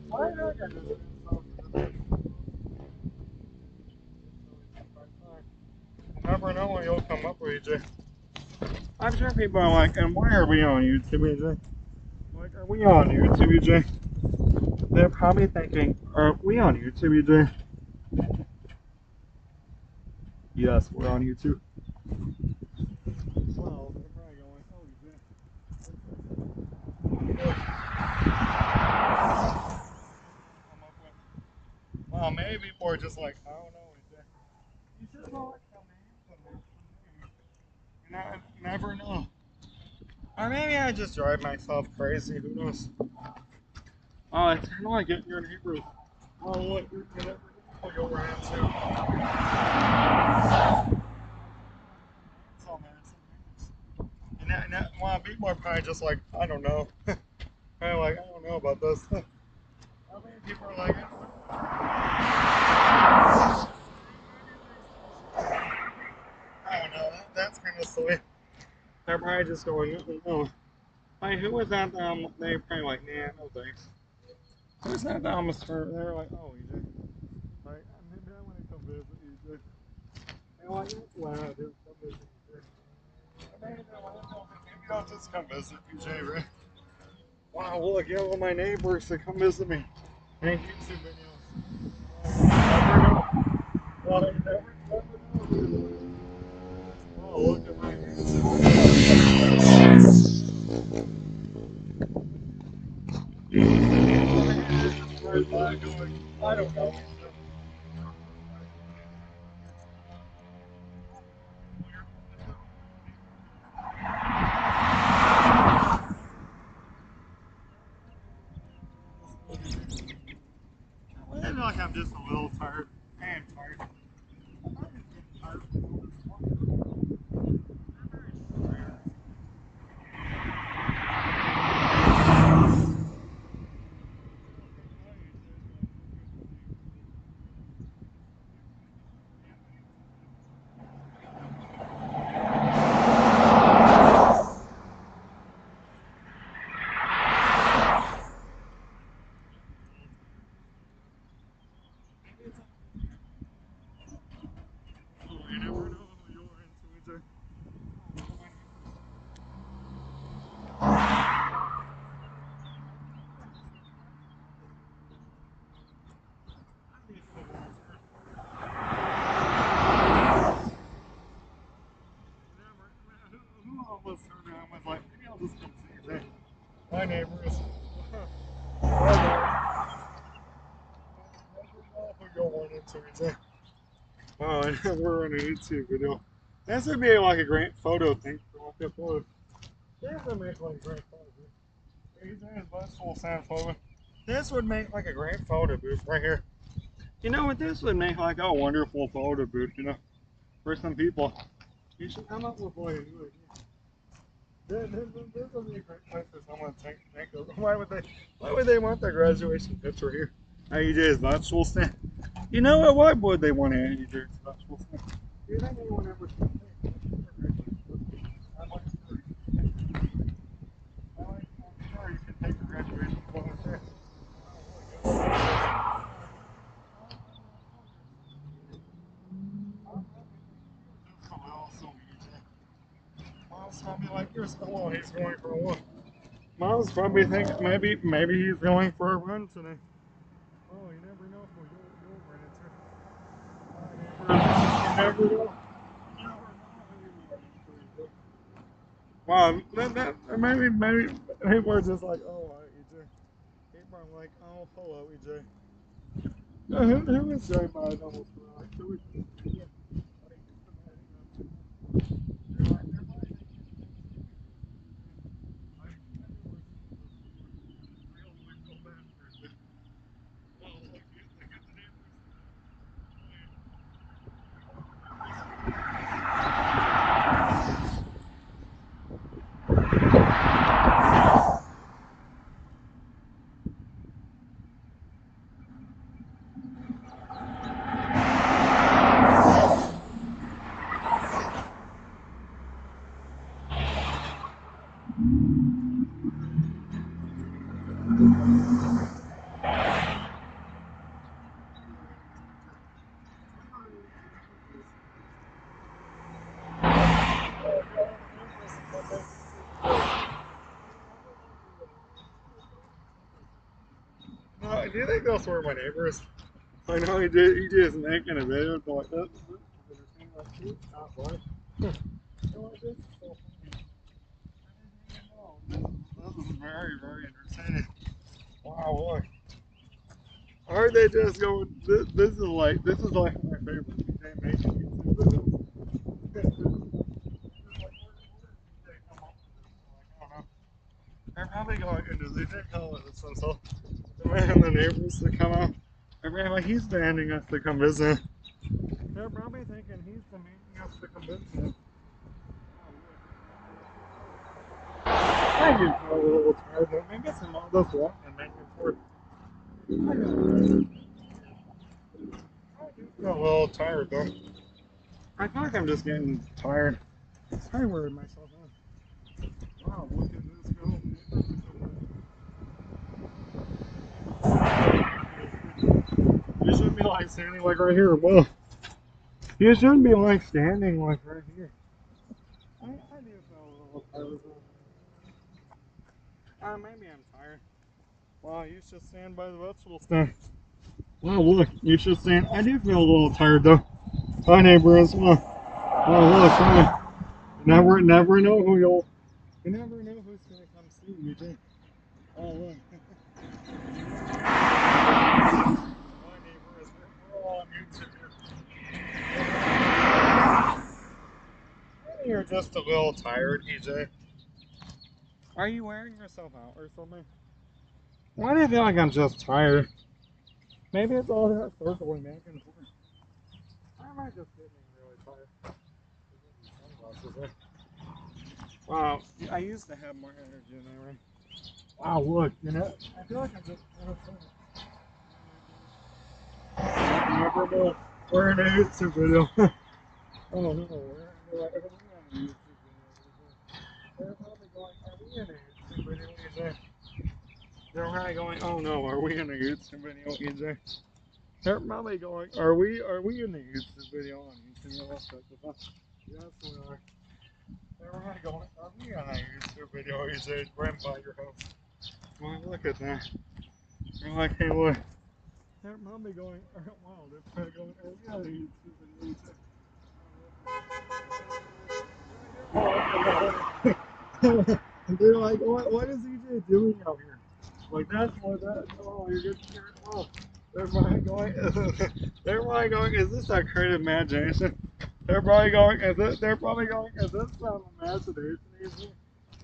Why not? You never know what you'll come up with, EJ. I'm sure people are like, and why are we on YouTube, EJ? Like, are we on YouTube, EJ? They're probably thinking, are we on YouTube, EJ? Yes, we're on YouTube. Well, they're probably going, oh, EJ. Well, maybe people are just like, I don't know, EJ. You should know like some names and that. You never know. Or maybe I just drive myself crazy. Who knows? Oh, it's kind of like getting your neighbors. Oh, look, you never know what you'll run into. So, man, well, people are probably just like, I don't know. Kind of like, I don't know about this. I mean, people are like, I don't know. That's kind of silly. They're probably just going, I don't know. Like, who was that? They're probably like, nah, no thanks. Who's that atmosphere? They're like, oh, EJ. Like, maybe I want to come visit EJ. They're like, wow, dude, come visit EJ. Maybe I'll just come visit EJ, right? Wow, look, you have all my neighbors to come visit me. Make YouTube videos. Never know. Well, you never know. Oh, look at my I don't know. I feel like I'm just a little tired. I am tired. I'm just getting tired. I know we're in a YouTube video. This would be like a great photo thing for like a photo. This would make like a great photo booth. These are vegetable stand photo. This would make like a great photo booth right here. You know what? This would make like a wonderful photo booth, you know, for some people. You should come up with like a new idea. This would be a great place for someone to take over. Why would they want their graduation picture here? AJ's vegetable stand. You know what? Why would they want AJ's vegetable stand? Do you think anyone ever should take I'm like sure. I'm sure you can take a graduation photo there. Mom's probably like, you're so low, he's going for a walk. Mom's probably thinking maybe he's going for a run today. Oh, you never know who you'll run into. You never know. You never know who you'll run into. Wow, maybe we're just like, oh, hi, EJ. People are like, oh, hello, EJ. Who is Joe Biden almost like? Who is yeah. Do you think those were my neighbors? I know he did is making a video like that. Not funny. This is so funny. This is very entertaining. Wow, look. Aren't they just going? This is like my favorite. They make YouTube videos. They're probably going into they did call it some so demanding the neighbors to come out. They're like he's demanding us to come visit. They're probably thinking he's demanding us to come visit. I get a little tired though. Maybe some all this walking and making for I feel a little tired though. I feel like I'm just getting tired. I worried myself out. Wow, look at this go. You shouldn't be like standing like right here. Well, you shouldn't be like standing like right here. I do feel a little tired. Maybe I'm tired. Wow, you should stand by the vegetable stand. Wow, look, you should stand. I do feel a little tired though. Hi, neighbor as well. Oh, look, hi. Never know who you never know who's gonna come see you, do. Oh, look. My neighbor is we're all on YouTube here. You're just a little tired, EJ. Are you wearing yourself out or something? Why do you feel like I'm just tired? Maybe it's all that circling back and forth. Or am I just getting really tired? Wow, I used to have more energy than I right. Wow, look, you know, I feel like I'm just never know. We're in a YouTube video. Oh no, we're in a YouTube video. They're probably going, are we in a YouTube video, EJ? They're probably going, oh no, are we in a YouTube video, EJ? They're probably going, are we in a YouTube video on YouTube? Yes, we are. They're probably going, are we in a YouTube video, EJ? Right by your house. Well, look at that. They're like, hey, look. They're probably going, wow, they're probably going, are we on a YouTube video, EJ? They're like, what is EJ doing out here? Like that's what that. Oh, you're getting scared. Oh, They're probably going, they're probably going, is this a creative imagination? They're probably going, they're probably going, is this some imagination?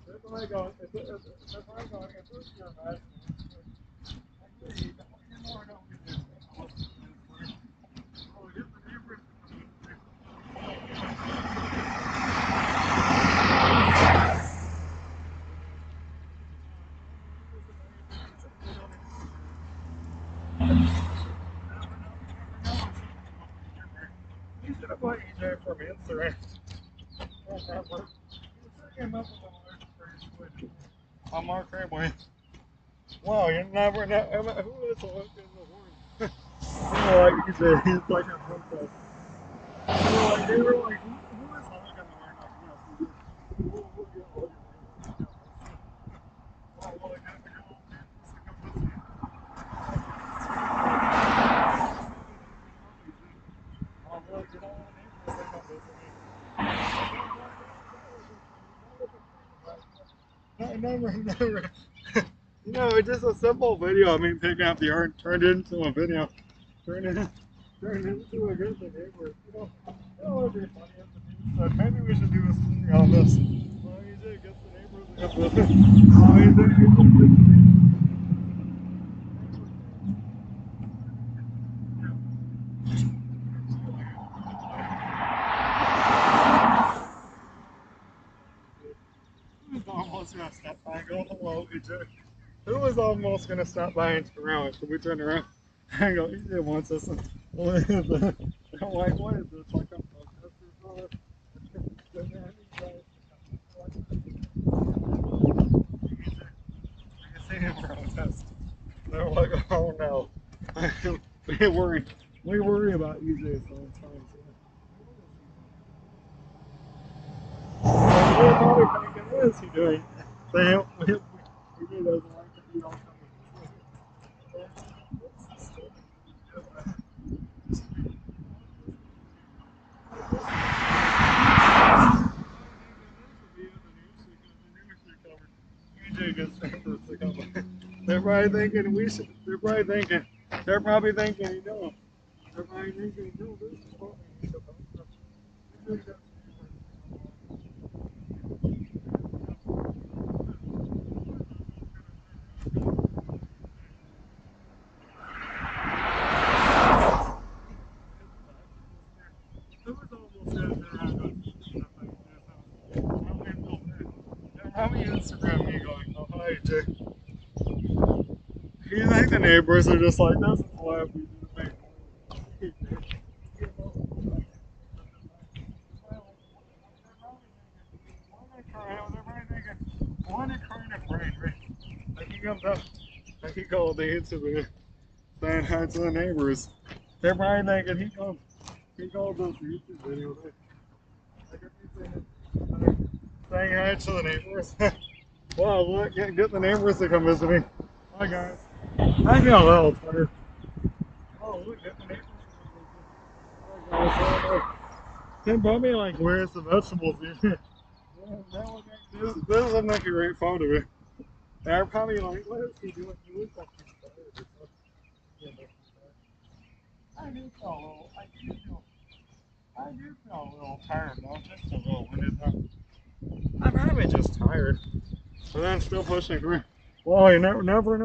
They're probably going, they're probably going, is this your imagination? Actually, you more know we did. Oh, here's the neighbors. You should have put EJ from Instagram. I'm Mark Ramway. Wow, you never know who is honking the horn. You know, like EJ, he's like a princess. They were like, who is honking the horn? Yes, we'll get all your neighbors. Well, I got to go. Oh, look, you know, neighbors, they come visit me. Never. You know, it's just a simple video. I mean, picking up the art turned into a video. Turned it, turned into a good neighbor. You know, it would be funny if the news said, maybe we should do a story on this. Well, you did get the neighbors. Oh, you did. Who was almost gonna stop by and go hello, EJ? Who was almost gonna stop by and turn around? Should we turn around? I go, EJ wants us. What is this? I'm like, what is this? Like a protest or something? Protest. They're like, oh no. we worry. We worry about EJ sometimes. We're probably thinking, what is he doing? Sam, EJ doesn't like to be all EJ gets Nabors to come. They're probably thinking we should. They're probably thinking. They're probably thinking, you know. They're probably thinking, no, this is what we need to do. Probably Instagram me going, oh hi Jay. You think the neighbors are just like, this is why we do the make one kind of brain, right? Like he comes up, like he called the Instagram saying hi to the neighbors. They're probably thinking he called those YouTube videos. Like if saying hi to the neighbors. Wow, look, get the neighbors to come visit me. Hi guys. I feel a little tired. Oh, look, get the neighbors to come visit me. Hi guys. They probably like, where's the vegetables here? This is not a great photo of it. They're probably like, what is he doing? He looks like he's tired or something. I do feel a little, I do feel a little tired though, just a little winded though. I'm probably just tired, but I'm still pushing through. Well, you never know who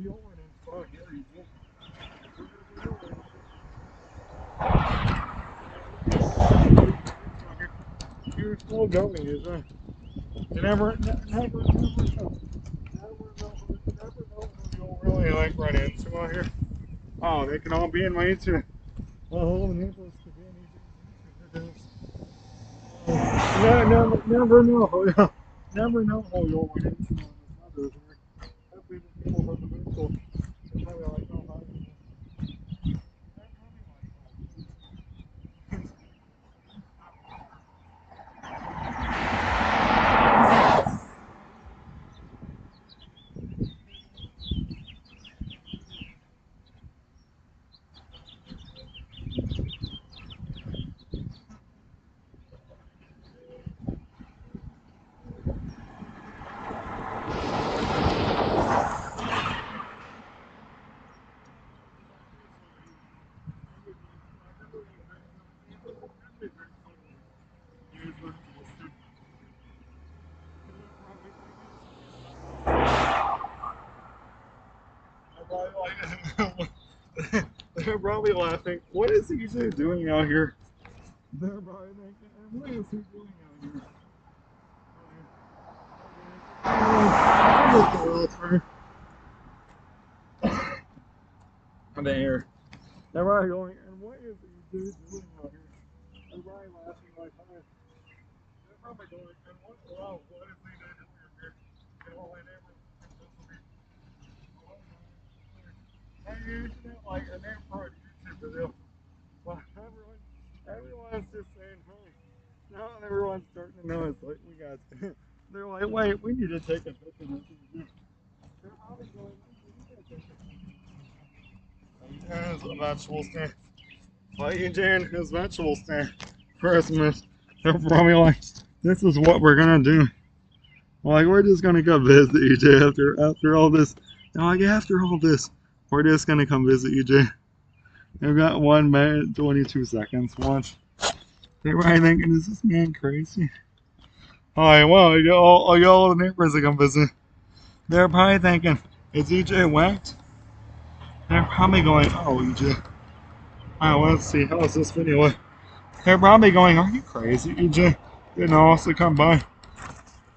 you'll run into out here. You're still going, is it? You never know. Never know who you'll really like run into out here. Oh, they can all be in my YouTube. Well, all the neighbors could be in YouTube videos. Never know who you'll, never know who you'll run into on this weather here. Hopefully the people from the virtual, they're probably like, oh, hi. They're probably like, oh. They're probably laughing. What is EJ doing out here? They're probably thinking, and what is he doing out here? There. They're probably going, and what is EJ doing out here? They're probably laughing like, hi. They're probably going, and what, wow, what is EJ doing out here? And all my neighbors I used it like a name for a YouTube video. Well, everyone's just saying hi. Now everyone's starting to know it's like we got. They're like, wait, we need to take a picture with you. They're probably going, EJ has a vegetable stand. Well, EJ and his vegetable stand. Christmas. They're probably like, this is what we're gonna do. Like, we're just gonna go visit EJ after all this. And like, after all this, we're just gonna come visit EJ. They've got 1 minute, 22 seconds. Watch. They're probably thinking, is this man crazy? Alright, well, I got all the neighbors that come visit. They're probably thinking, is EJ whacked? They're probably going, oh, EJ. Alright, let's see. How is this video? They're probably going, are you crazy, EJ? Didn't also come by.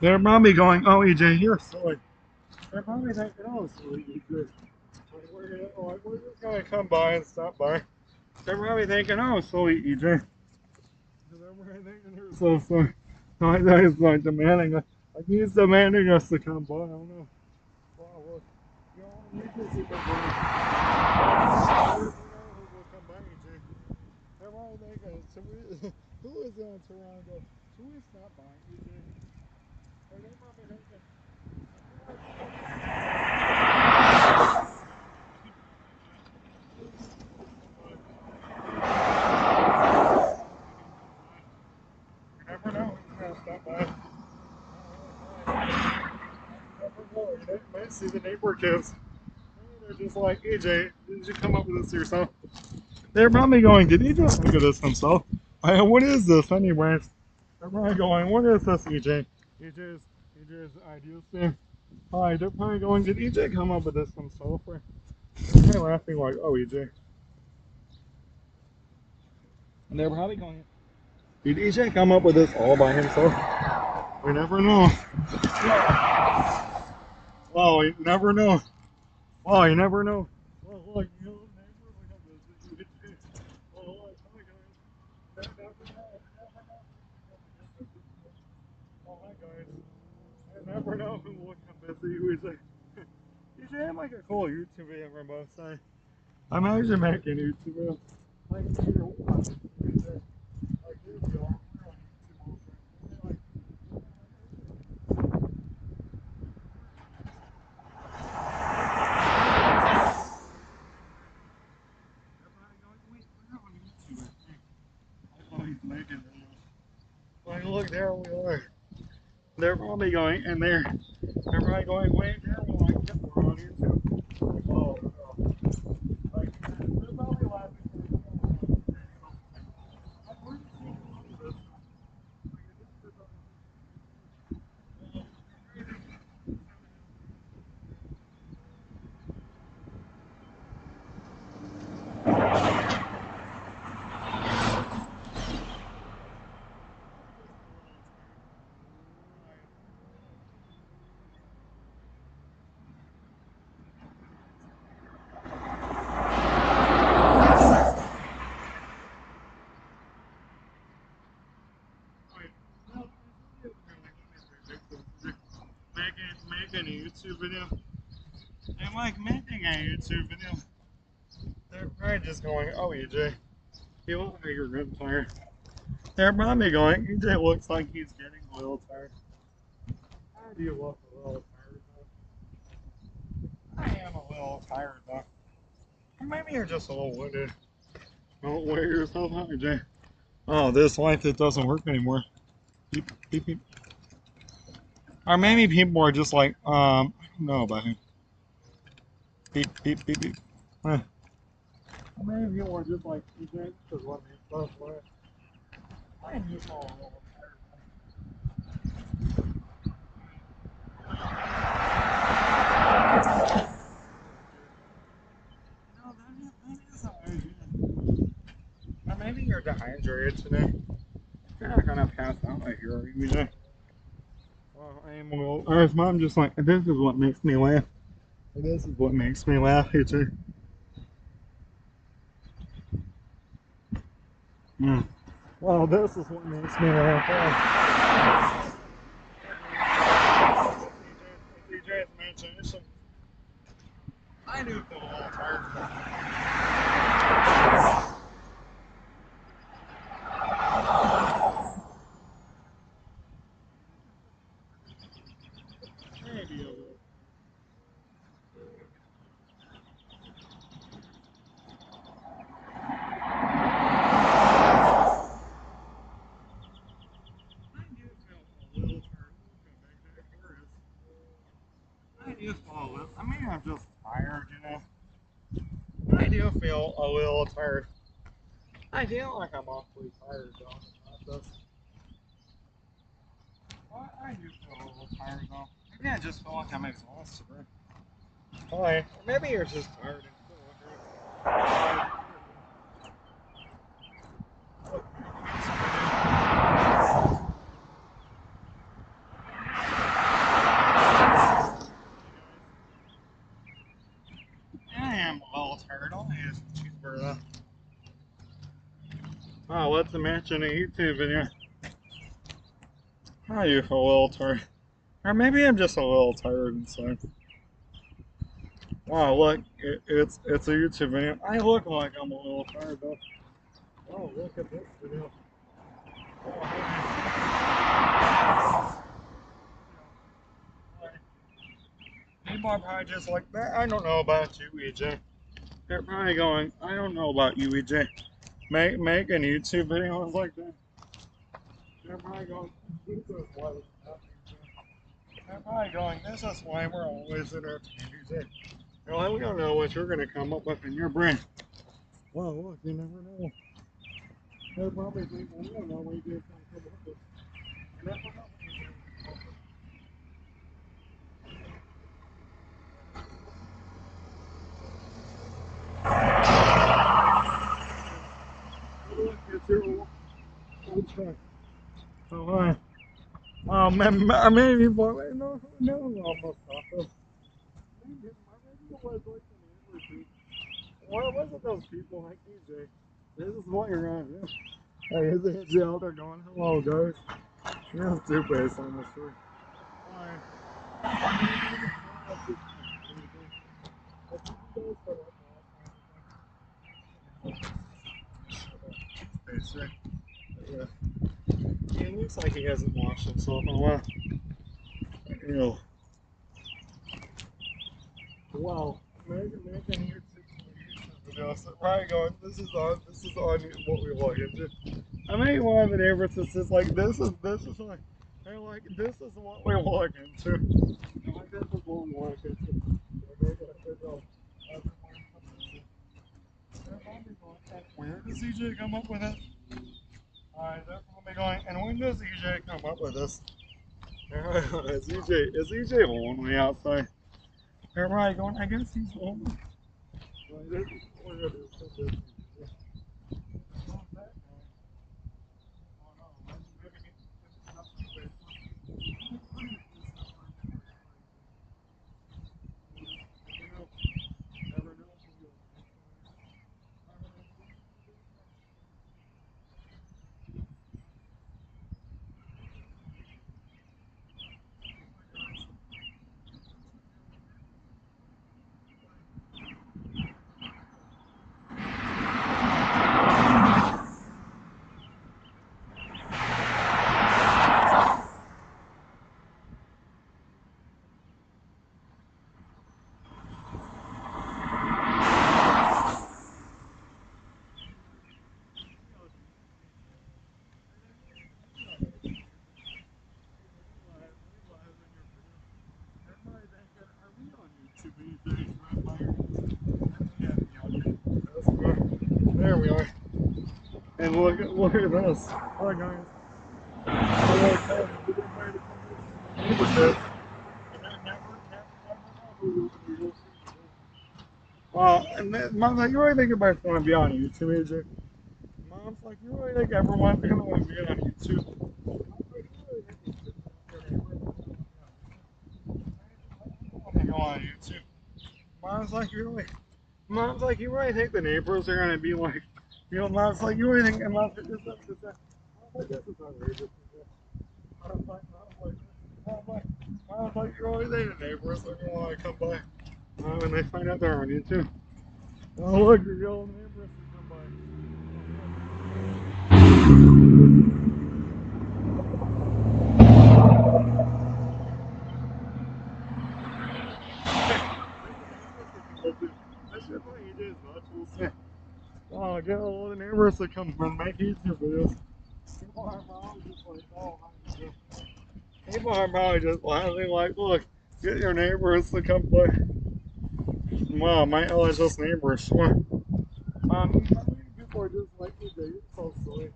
They're probably going, oh, EJ, you're silly. They're probably thinking, oh, silly EJ. We're just going to come by and stop by. They're probably thinking, oh, silly EJ. They're probably thinking, you're so silly. Like, that is like demanding, like he's demanding us to come by. I don't know. Wow, look. You know, we can see them we'll come by, EJ. They're probably thinking, who is in Toronto? Should we stop by, EJ? They're probably thinking, you never know who's going to stop by. You might see the neighbor kids. They're just like, EJ, did you come up with this yourself? They're probably going, did he just think of this himself? What is this anyways? They're probably going, what is this, EJ? EJ's ideas thing. Hi, they're probably going, did EJ come up with this himself? Or they're laughing like, oh, EJ. And they're probably going, did EJ come up with this all by himself? We never know. Well, you never know. Well, you never know. Well, look, you know, neighbor, we have this EJ. Well, look, hi guys. Oh, hi guys. I never know who will come visit you, EJ. EJ, I'd like a cool YouTube video from both sides. I'm actually making a YouTube video. Like, either one. Like, here we are. We're on YouTube all the time. Everybody going, wait, we're on YouTube. Oh, he's making videos. Like, look, there we are. They're probably going, and they're probably going, wait, there we're like, yep, we're on YouTube. Oh, no. Like, they're probably laughing. Making a YouTube video. They like making a YouTube video. They're probably just going, oh, EJ, you look like you're getting tired. They're probably going, EJ looks like he's getting a little tired. How do you look a little tired, though? I am a little tired, though. Or maybe you're just a little winded. Don't wear yourself out, EJ. Oh, this light that doesn't work anymore. Beep, beep, beep. Or maybe people are just like, I don't know about him. Beep, beep, beep, beep. Or maybe people are just like, EJ, just let me stuff away. I am just all a little tired. You know, that is how I today. You're not gonna pass out, I hear you, EJ. Well, I am a little. Or his mom just like, this is what makes me laugh. This is what makes me laugh, EJ. Mm. Well, this is what makes me laugh. It's EJ's imagination. I do feel a little tired. Maybe a little. I do feel a little tired. I do feel a little. I mean, I'm just tired, you know. I do feel a little tired. I feel like I'm awfully tired, though. I do feel a little tired, though. Maybe I just feel like I'm exhausted, right? Why? Maybe you're just tired and still wondering. I am a little tired. I'll eat a cheeseburger, though. Oh, let's imagine a YouTube video. I do feel a little tired. Or maybe I'm just a little tired inside. Wow, look, it's a YouTube video. I look like I'm a little tired though. Oh, look at this video. People are probably just like, I don't know about you, EJ. They're probably going, I don't know about you, EJ. Making YouTube videos like that. They're probably going, this is why we're They're probably going, this is why we're always entertained, EJ. You're like, we don't know what you're going to come up with in your brain. Well, look, you never know. They're probably thinking, we don't know what you can come up with. You never know. It's your old truck. So, maybe, boy, no, almost off of. My radio was like an Nabors. What was it, those people like EJ? This is what you're gonna do. Hey, is it jail? They're going, hello, guys. Here's two bass on the street. Yeah. He looks like he hasn't washed himself in a while. Ew. Wow. Imagine here videos. Right going, this is on what we log into. I mean one of the neighbors is just like this is like they're like this is what we log into. I'm like this is what we log into. Where does EJ come up with it? Alright, they're probably going, and when does EJ come up with this? Is EJ lonely outside? They're probably going, I guess he's lonely. There we are. And look at this. Hi guys. Well, and Mom, you really think about want to be on YouTube, AJ? Mom Mom's like, you really think everyone's gonna want to be on YouTube? Go on YouTube. Mom's like, you really, Mom's like, you really think the neighbors are gonna be like, Mom's like, you really think, and Mom's like, this is outrageous. Mom's like, you really think the neighbors are gonna want to come by when they find out they're on YouTube? Oh look, your yellow neighbors are come by. That's just what he did, so that's what we'll say. Oh, get all the neighbors to come and make YouTube videos. People are probably just like, oh, people are probably just loudly like, look, get your neighbors to come play. Wow, my LHS neighbors. How many people are just like, you're so silly.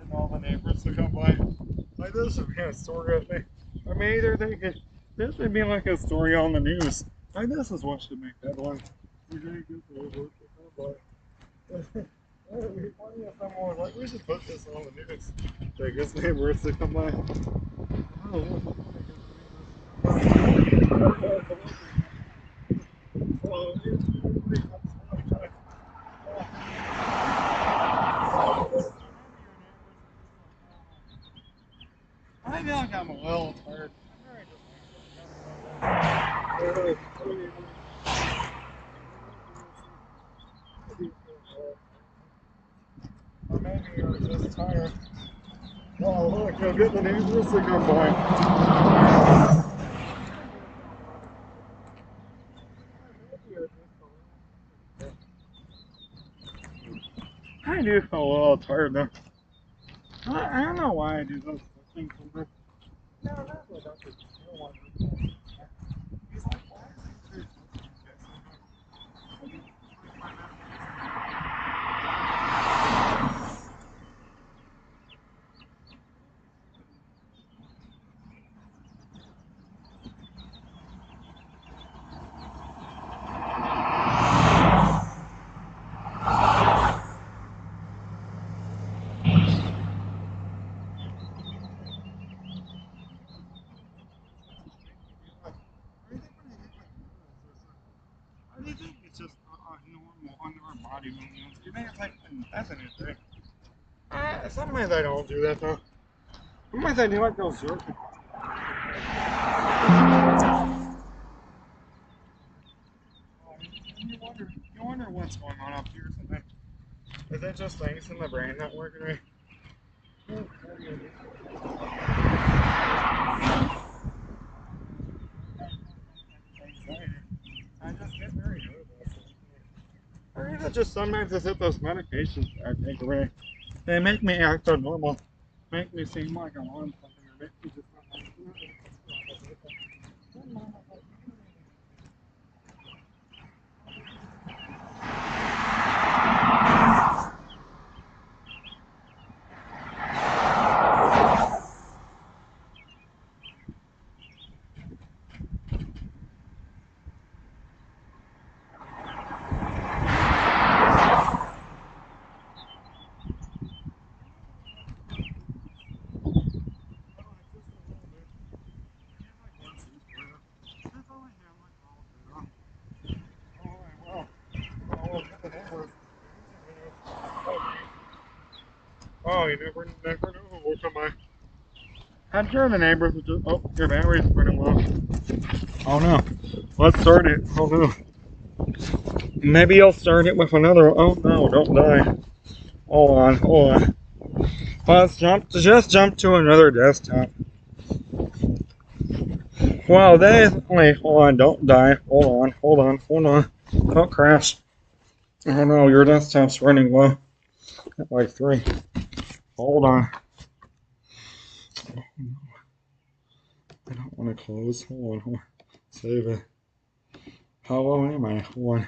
And all the neighbors to come by. Like, this would be a story, I think. Or maybe they're thinking, this would be like a story on the news. Like, this is what should make headlines. You're gonna get the neighbors to come by. It would be funny if someone was like, we should put this on the news. Like, this neighbors to come by. Oh, I feel like I'm a little tired. Or maybe you're just tired. Oh, look, you'll get the neighbors to come by. I do feel a little tired though. I don't know why I do those things sometimes. No, that's what Dr. Bill wants. He's like, why is he I think it's just normal under our body movements. You think it's like that's an injury. Sometimes I don't do that though. Sometimes I do like those jerks. You wonder what's going on up here sometimes. Is it just things in the brain not working right? Anxiety. I just get very nervous. Or is it just sometimes it's those medications I take away? They make me act abnormal. Make me seem like I'm on something or make me just not oh, you never know who will come by. I'm sure the neighbors will just, oh, your battery's burning low. Oh no. Let's start it. Oh no. Maybe I'll start it with another, oh no, don't die. Hold on. Let's just jump to another desktop. Wow, wait, hold on, don't die. Hold on. Don't crash. Oh no, your desktop's running low. At like 3. Hold on. I don't want to close. Hold on. Save it. How low am I? Hold on.